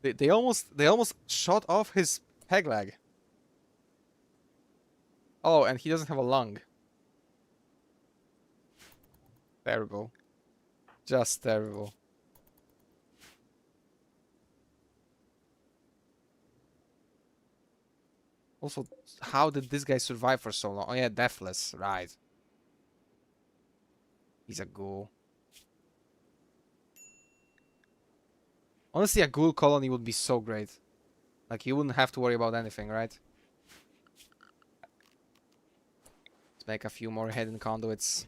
They almost shot off his peg leg. Oh, and he doesn't have a lung. Terrible. Just terrible. Also, how did this guy survive for so long? Oh yeah, deathless, right. He's a ghoul. Honestly, a ghoul colony would be so great. Like, you wouldn't have to worry about anything, right? Let's make a few more hidden conduits.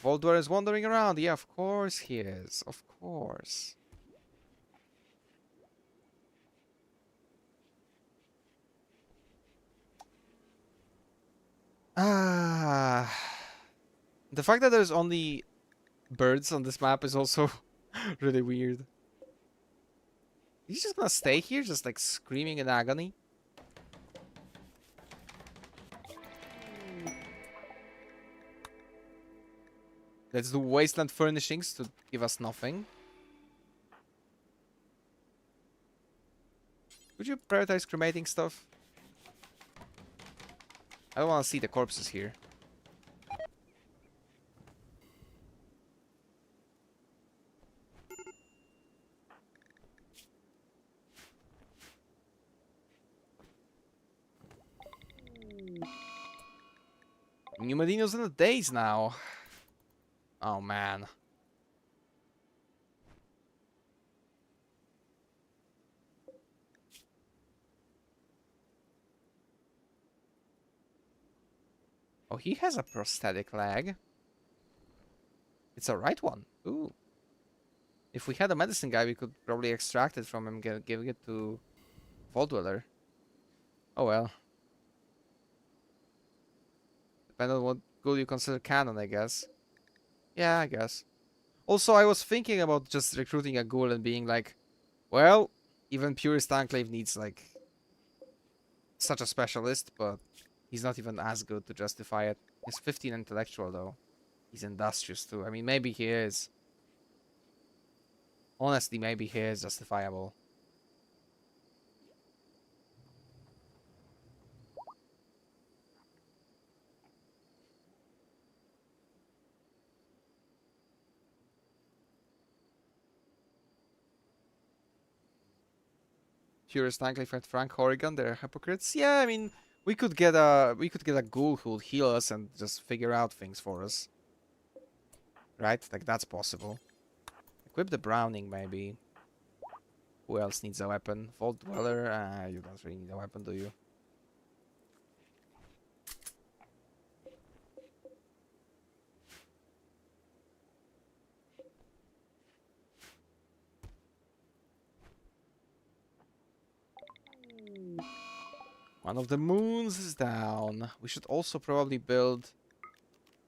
Voldwer is wandering around. Yeah, of course he is. Of course. Ah. The fact that there's only birds on this map is also really weird. He's just gonna stay here, just like screaming in agony. Let's do wasteland furnishings to give us nothing. Could you prioritize cremating stuff? I don't want to see the corpses here. New Medinos in the days now. Oh man. Oh, he has a prosthetic leg. It's a right one. Ooh. If we had a medicine guy, we could probably extract it from him, giving it to Vault Dweller. Oh well. Depending on what ghoul you consider canon, I guess. Yeah, I guess. Also, I was thinking about just recruiting a ghoul and being like, well, even Purist Enclave needs, like, such a specialist, but he's not even as good to justify it. He's 15 intellectual, though. He's industrious, too. I mean, maybe he is. Honestly, maybe he is justifiable. Purist Enclave and Frank Horrigan, they're hypocrites. Yeah, I mean, we could get a ghoul who would heal us and just figure out things for us. Right? Like, that's possible. Equip the Browning, maybe. Who else needs a weapon? Vault Dweller? You don't really need a weapon, do you? One of the moons is down. We should also probably build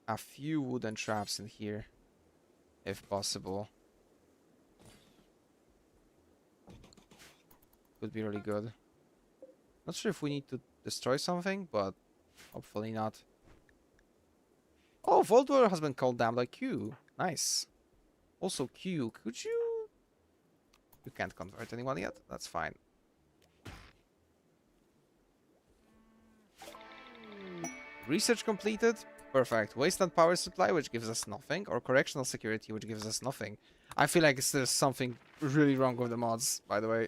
a few wooden traps in here, if possible. Would be really good. Not sure if we need to destroy something, but hopefully not. Oh, Vault Dweller has been called down by Q. Nice. Also, Q, could you... You can't convert anyone yet? That's fine. Research completed. Perfect. Wasteland power supply, which gives us nothing. Or correctional security, which gives us nothing. I feel like there's something really wrong with the mods, by the way.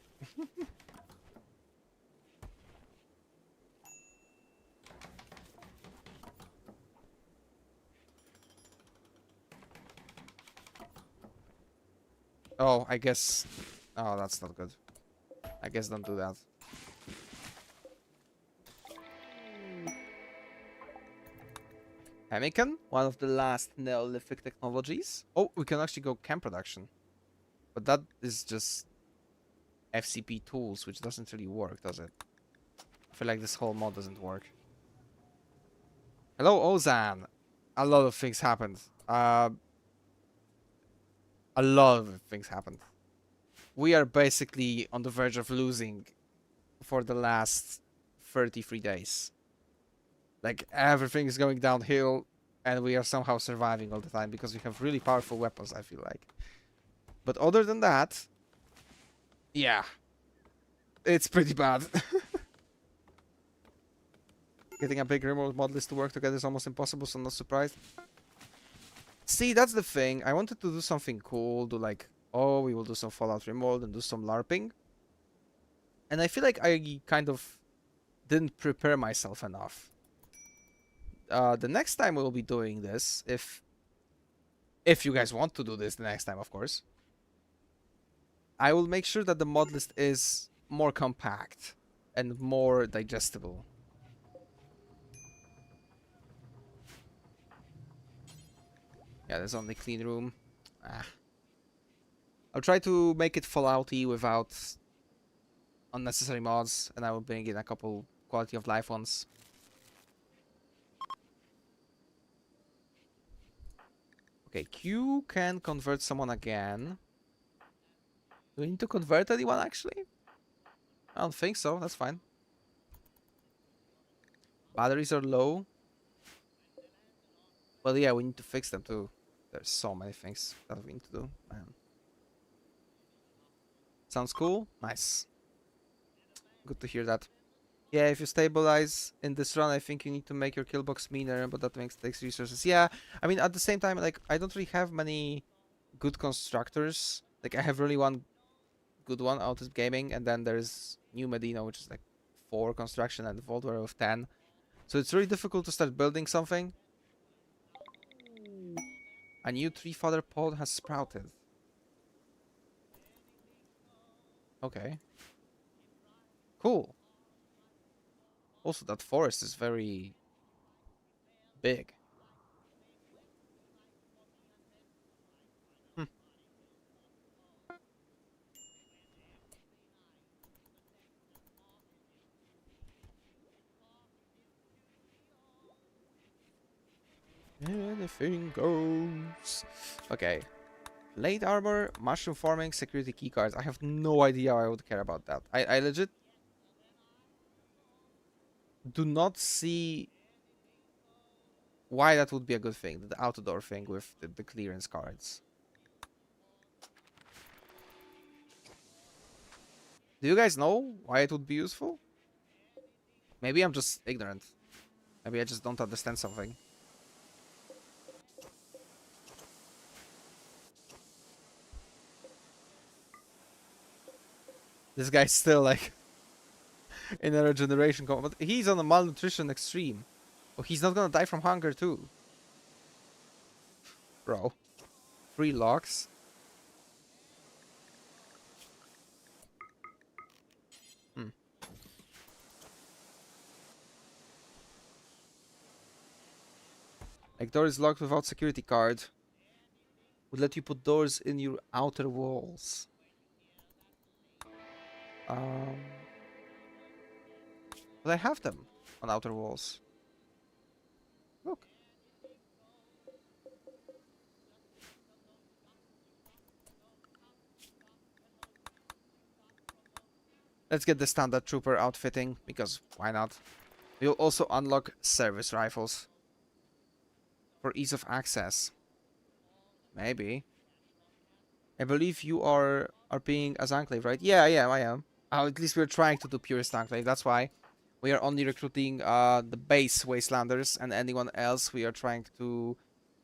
Oh, I guess... Oh, that's not good. I guess don't do that. Hemican, one of the last Neolithic technologies. Oh, we can actually go chem production. But that is just FCP tools, which doesn't really work, does it? I feel like this whole mod doesn't work. Hello, Ozan. A lot of things happened. A lot of things happened. We are basically on the verge of losing for the last 33 days. Like, everything is going downhill, and we are somehow surviving all the time because we have really powerful weapons, I feel like. But other than that, yeah, it's pretty bad. Getting a big Rimworld mod list to work together is almost impossible, so I'm not surprised. See, that's the thing. I wanted to do something cool, do like, oh, we will do some Fallout Rimworld and do some LARPing. And I feel like I kind of didn't prepare myself enough. The next time we'll be doing this, if you guys want to do this the next time, of course, I will make sure that the mod list is more compact and more digestible. Yeah, there's only clean room. I'll try to make it Fallout-y without unnecessary mods, and I will bring in a couple quality of life ones. Okay, Q can convert someone again. Do we need to convert anyone, actually? I don't think so. That's fine. Batteries are low. Well, yeah, we need to fix them, too. There's so many things that we need to do, man. Sounds cool? Nice. Good to hear that. Yeah, if you stabilize in this run, I think you need to make your kill box meaner, but that takes resources. Yeah, I mean, at the same time, like, I don't really have many good constructors. Like, I have really one good one out of gaming, and then there's New Medina, which is like 4 construction, and Vaultware with 10. So it's really difficult to start building something. A new 3-fodder pod has sprouted. Okay. Cool. Also, that forest is very big. Hmm. Anything goes. Okay. Late armor, mushroom farming, security keycards. I have no idea why I would care about that. I legit do not see why that would be a good thing. The outdoor thing with the clearance cards. Do you guys know why it would be useful? Maybe I'm just ignorant. Maybe I just don't understand something. This guy's still like in a regeneration but he's on a malnutrition extreme. Oh, he's not gonna die from hunger too. Bro. 3 locks. Hmm. Like door is locked without security card. Would let you put doors in your outer walls. Um, but I have them on outer walls. Look. Let's get the standard trooper outfitting, because why not? We'll also unlock service rifles for ease of access. Maybe. I believe you are being as Enclave, right? Yeah, I am. At least we're trying to do purest Enclave. That's why we are only recruiting the base Wastelanders, and anyone else we are trying to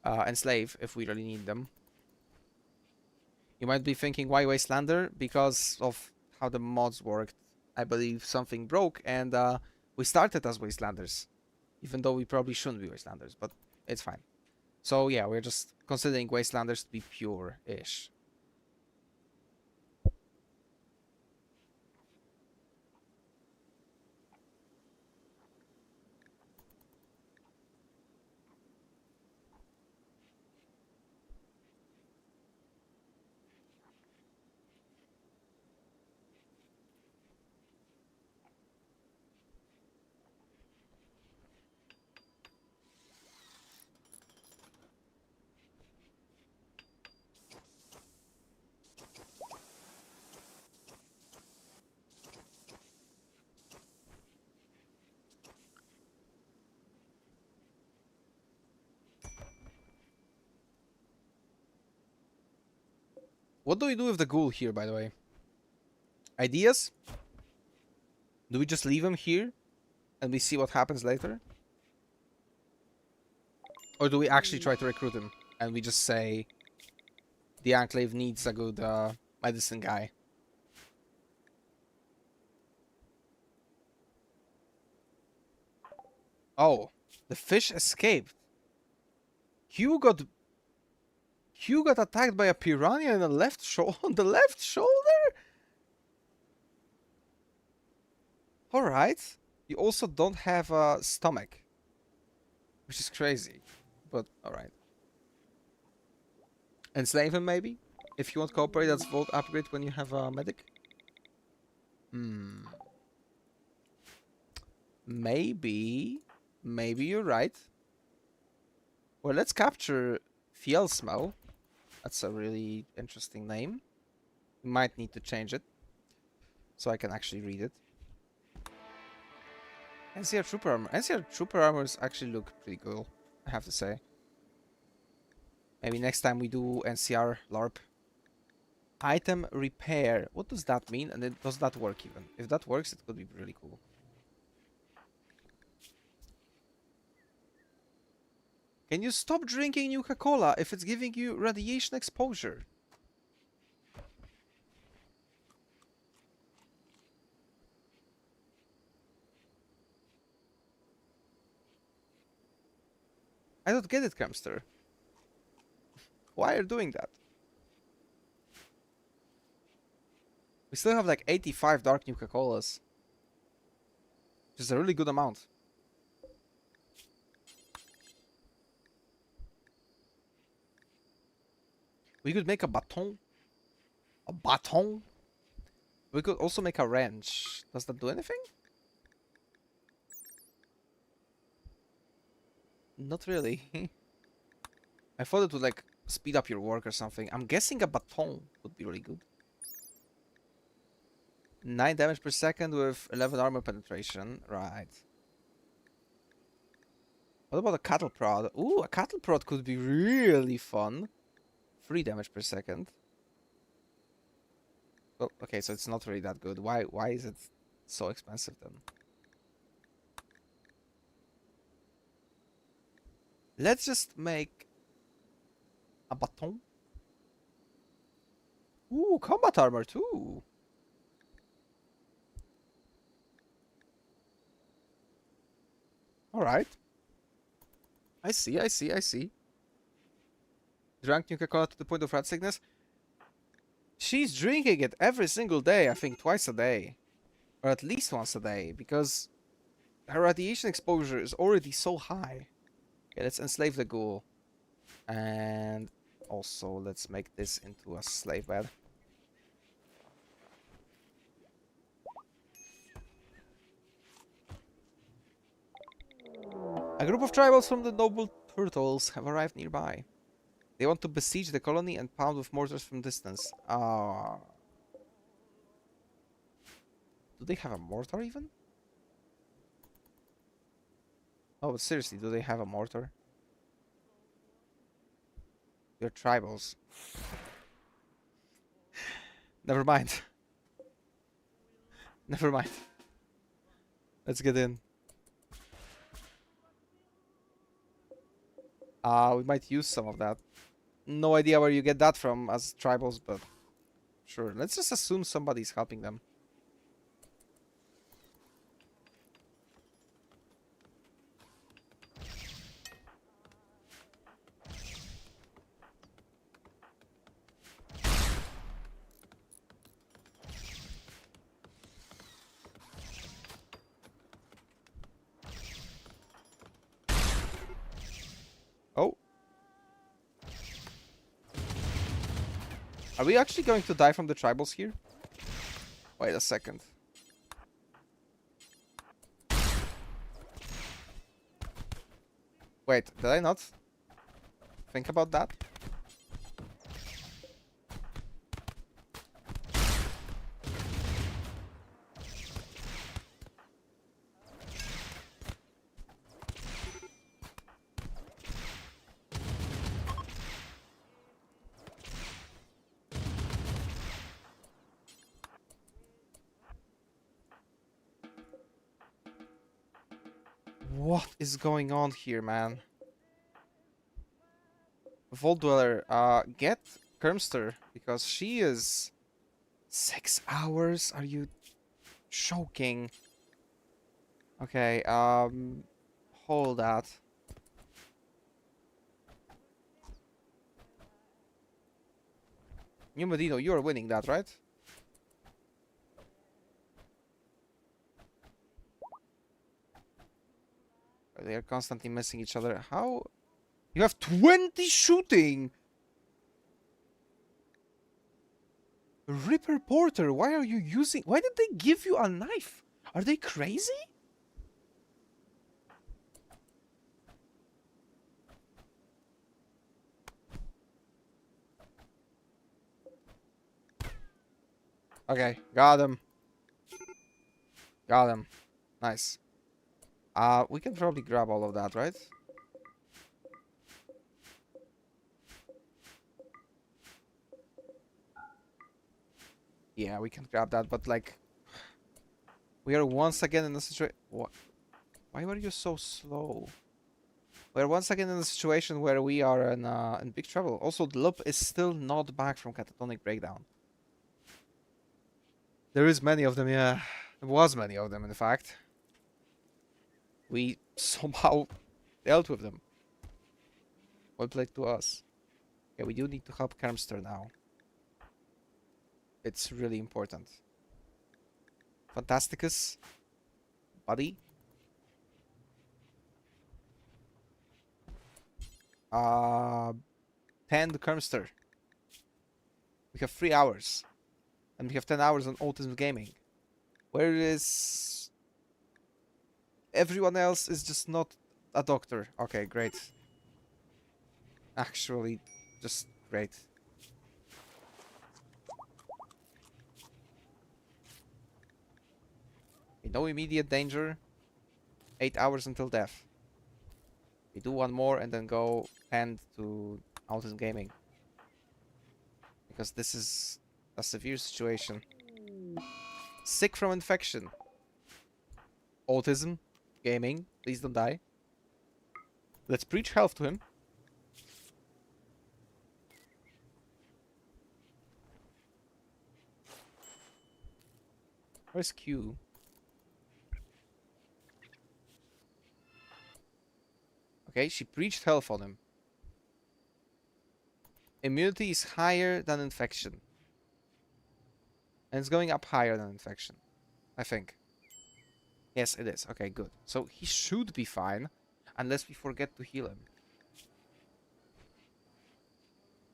enslave if we really need them. You might be thinking, why Wastelander? Because of how the mods worked. I believe something broke, and we started as Wastelanders, even though we probably shouldn't be Wastelanders, but it's fine. So yeah, we're just considering Wastelanders to be pure-ish. What do we do with the ghoul here, by the way? Ideas? Do we just leave him here and we see what happens later? Or do we actually try to recruit him and we just say the Enclave needs a good medicine guy? Oh, the fish escaped. Hugh got attacked by a piranha in the left on the left shoulder? Alright. You also don't have a stomach. Which is crazy. But alright. Enslave him maybe? If you want cooperate, that's vault upgrade when you have a medic. Maybe you're right. Well, let's capture Fielsmel. That's a really interesting name. We might need to change it so I can actually read it. NCR Trooper Armor. NCR Trooper Armors actually look pretty cool, I have to say. Maybe next time we do NCR LARP. Item repair. What does that mean? And does that work even? If that works, it could be really cool. Can you stop drinking Nuka-Cola if it's giving you radiation exposure? I don't get it, Camster. Why are you doing that? We still have like 85 dark Nuka-Colas. Which is a really good amount. We could make a baton. A baton? We could also make a wrench. Does that do anything? Not really. I thought it would like speed up your work or something. I'm guessing a baton would be really good. 9 damage per second with 11 armor penetration. Right. What about a cattle prod? Ooh, a cattle prod could be really fun. 3 damage per second. Well, okay, so it's not really that good. Why is it so expensive then? Let's just make a baton. Ooh, combat armor too. Alright. I see. Drank Nuka-Cola to the point of rat sickness. She's drinking it every single day, I think twice a day. Or at least once a day, because her radiation exposure is already so high. Okay, let's enslave the ghoul. And also, let's make this into a slave bed. A group of tribals from the noble turtles have arrived nearby. They want to besiege the colony and pound with mortars from distance. Do they have a mortar even? Oh, but seriously, do they have a mortar? They're tribals. Never mind. Never mind. Let's get in. We might use some of that. No idea where you get that from as tribals, but sure. Let's just assume somebody's helping them. Oh. Are we actually going to die from the tribals here? Wait a second. Wait, did I not think about that? What is going on here, man? Vault Dweller, get Kermster, because she is 6 hours? Are you joking? Okay, hold that. New Medino, you are winning that, right? They are constantly missing each other. How? You have 20 shooting! Ripper Porter, why are you using... Why did they give you a knife? Are they crazy? Okay, got him. Got him. Nice. We can probably grab all of that, right? Yeah, we can grab that, but like, we are once again in a situation. What? Why were you so slow? We're once again in a situation where we are in big trouble. Also, the loop is still not back from catatonic breakdown. There is many of them, yeah. There was many of them, in fact. We somehow dealt with them. Well played to us. Yeah, we do need to help Kermster now. It's really important. Fantasticus, buddy. Tend Kermster. We have 3 hours. And we have 10 hours on Autism Gaming. Where is... Everyone else is just not a doctor. Okay, great. Actually, just great. No immediate danger. 8 hours until death. We do one more and then go hand to Autism Gaming. Because this is a severe situation. Sick from infection. Autism. Gaming. Please don't die. Let's preach health to him. Where's Q? Okay, she preached health on him. Immunity is higher than infection. And it's going up higher than infection. I think. Yes, it is. Okay, good. So he should be fine. Unless we forget to heal him.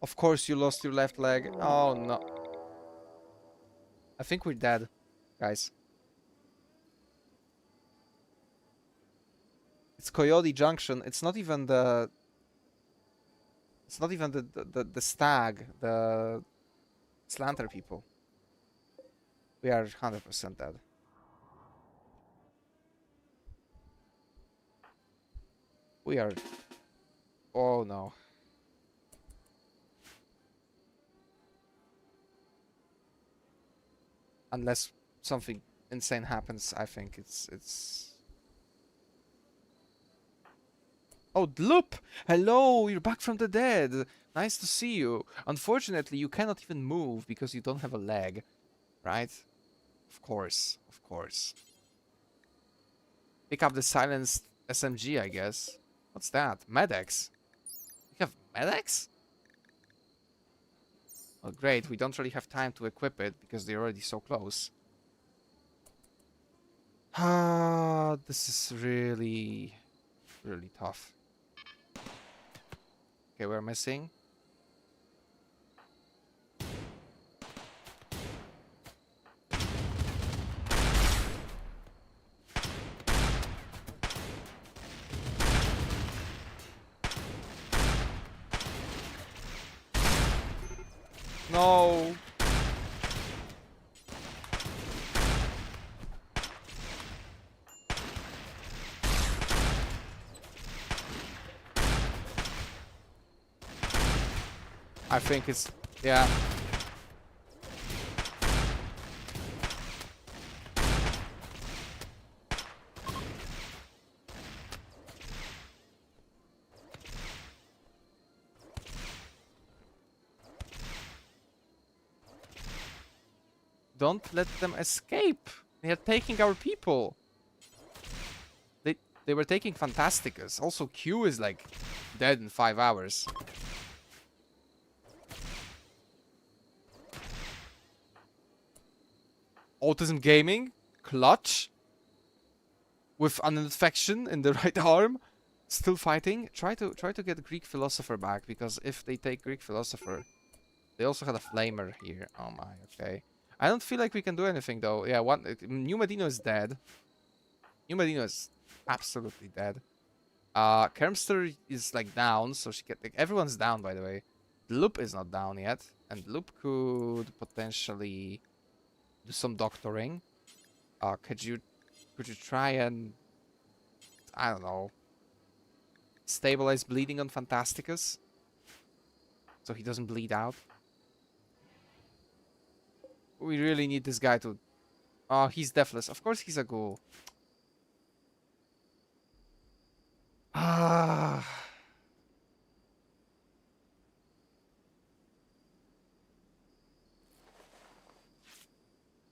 Of course you lost your left leg. Oh no. I think we're dead, guys. It's Coyote Junction. It's not even the... It's not even the stag, the slanter people. We are 100% dead. We are... Oh no. Unless something insane happens, I think it's... Oh, Dloop! Hello, you're back from the dead. Nice to see you. Unfortunately, you cannot even move because you don't have a leg. Right? Of course, of course. Pick up the silenced SMG, I guess. What's that? Medex? We have Medex? Oh, great. We don't really have time to equip it because they're already so close. Ah, this is really, really tough. Okay, we're missing. No. I think it's... yeah. Don't let them escape. They are taking our people. They were taking Fantasticus. Also, Q is like dead in 5 hours. Autism Gaming, clutch, with an infection in the right arm, still fighting. Try to get Greek Philosopher back, because if they take Greek Philosopher, they also had a Flamer here. Oh my, okay. I don't feel like we can do anything though. Yeah, New Medino is dead. New Medino is absolutely dead. Kermster is like down, so she can... like, everyone's down, by the way. The Loop is not down yet, and Loop could potentially do some doctoring. Could you try and, I don't know, stabilize bleeding on Fantasticus so he doesn't bleed out? We really need this guy to... Oh, he's deathless. Of course he's a ghoul. Ah.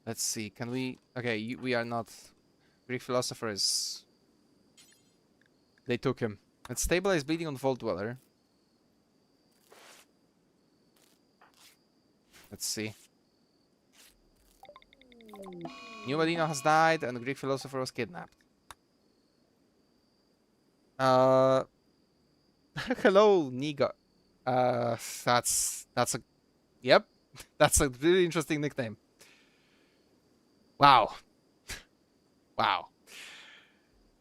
Let's see. Can we... Okay, we are not... Greek philosophers. They took him. Let's stabilize bleeding on Vault Dweller. Let's see. New Medina has died and the Greek philosopher was kidnapped. Hello, Niga. That's a... Yep. That's a really interesting nickname. Wow. Wow.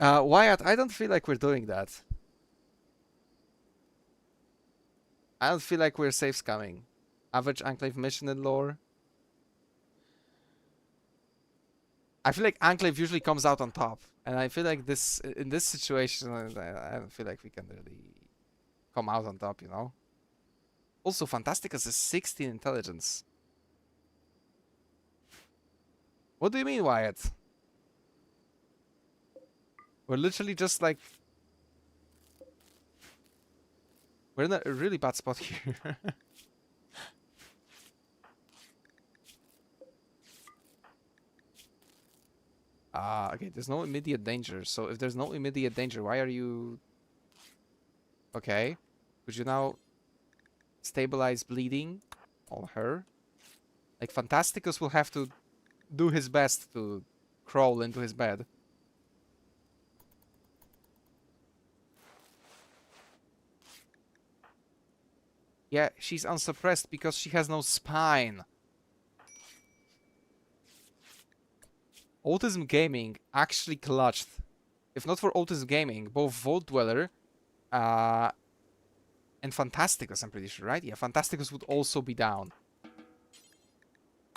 Wyatt, I don't feel like we're doing that. I don't feel like we're safe scamming. Average Enclave mission in lore. I feel like Enclave usually comes out on top. And I feel like this, in this situation, I don't feel like we can really come out on top, you know? Also, Fantasticus is 16 intelligence. What do you mean, Wyatt? We're literally just like... We're in a really bad spot here. Okay, there's no immediate danger. So if there's no immediate danger, why are you... Okay. Could you now stabilize bleeding on her? Like, Fantasticus will have to do his best to crawl into his bed. Yeah, she's unsuppressed because she has no spine. Autism Gaming actually clutched. If not for Autism Gaming, both Vault Dweller and Fantasticus, I'm pretty sure, right? Yeah, Fantasticus would also be down.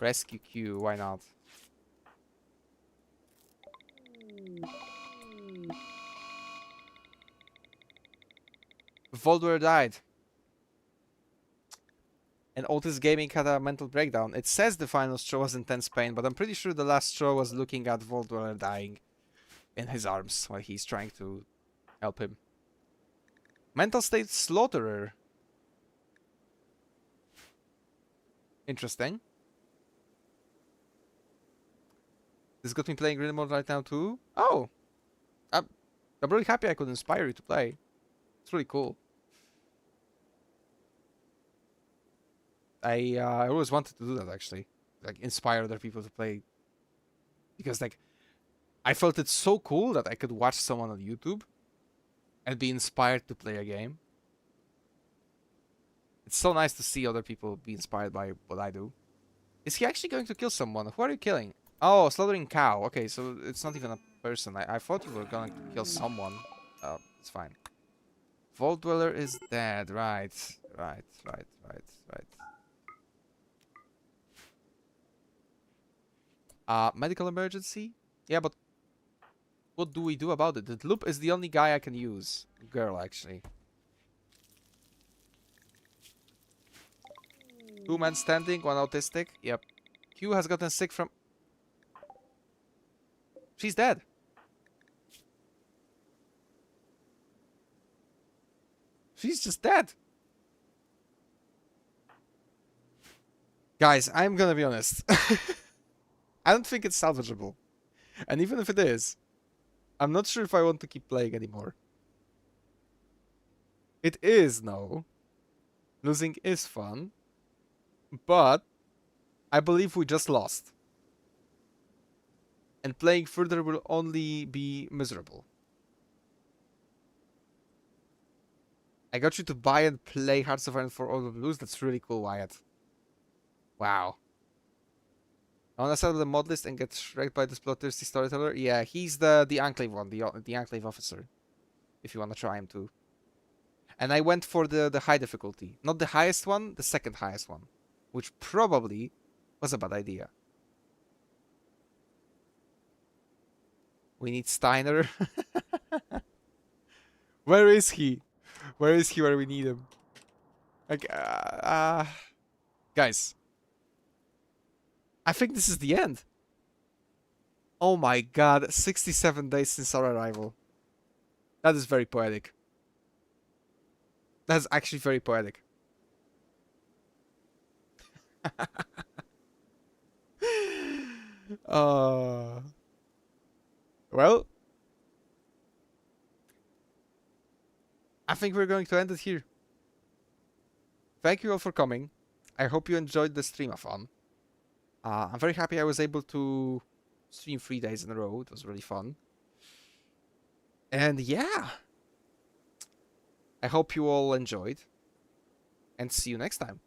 Rescue Q, why not? Vault Dweller died. And Otis Gaming had a mental breakdown. It says the final straw was intense pain, but I'm pretty sure the last straw was looking at Vault Dweller dying in his arms while he's trying to help him. Mental state slaughterer. Interesting. This got me playing Rimworld right now too. Oh! I'm really happy I could inspire you to play. It's really cool. I always wanted to do that, actually. Like, inspire other people to play. Because, like, I felt it so cool that I could watch someone on YouTube and be inspired to play a game. It's so nice to see other people be inspired by what I do. Is he actually going to kill someone? Who are you killing? Oh, slaughtering cow. Okay, so it's not even a person. I thought you were going to kill someone. It's fine. Vault Dweller is dead. Right. Medical emergency? Yeah, but what do we do about it? The loop is the only guy I can use. Girl, actually. 2 men standing, 1 autistic. Yep. Q has gotten sick from... She's dead. She's just dead. Guys, I'm gonna be honest. I don't think it's salvageable. And even if it is, I'm not sure if I want to keep playing anymore. It is, no. Losing is fun. But I believe we just lost. And playing further will only be miserable. I got you to buy and play Hearts of Iron for All the Blues. That's really cool, Wyatt. Wow. I want to settle the mod list and get wrecked by this bloodthirsty storyteller. Yeah, he's the Enclave one, the Enclave officer. If you want to try him too. And I went for the high difficulty. Not the highest one, the second highest one. Which probably was a bad idea. We need Steiner. Where is he? Where is he where we need him? Like, guys. I think this is the end. Oh my god, 67 days since our arrival. That is very poetic. That's actually very poetic. uh, well, I think we're going to end it here. Thank you all for coming. I hope you enjoyed the streamathon. I'm very happy I was able to stream 3 days in a row. It was really fun. And yeah, I hope you all enjoyed. And see you next time.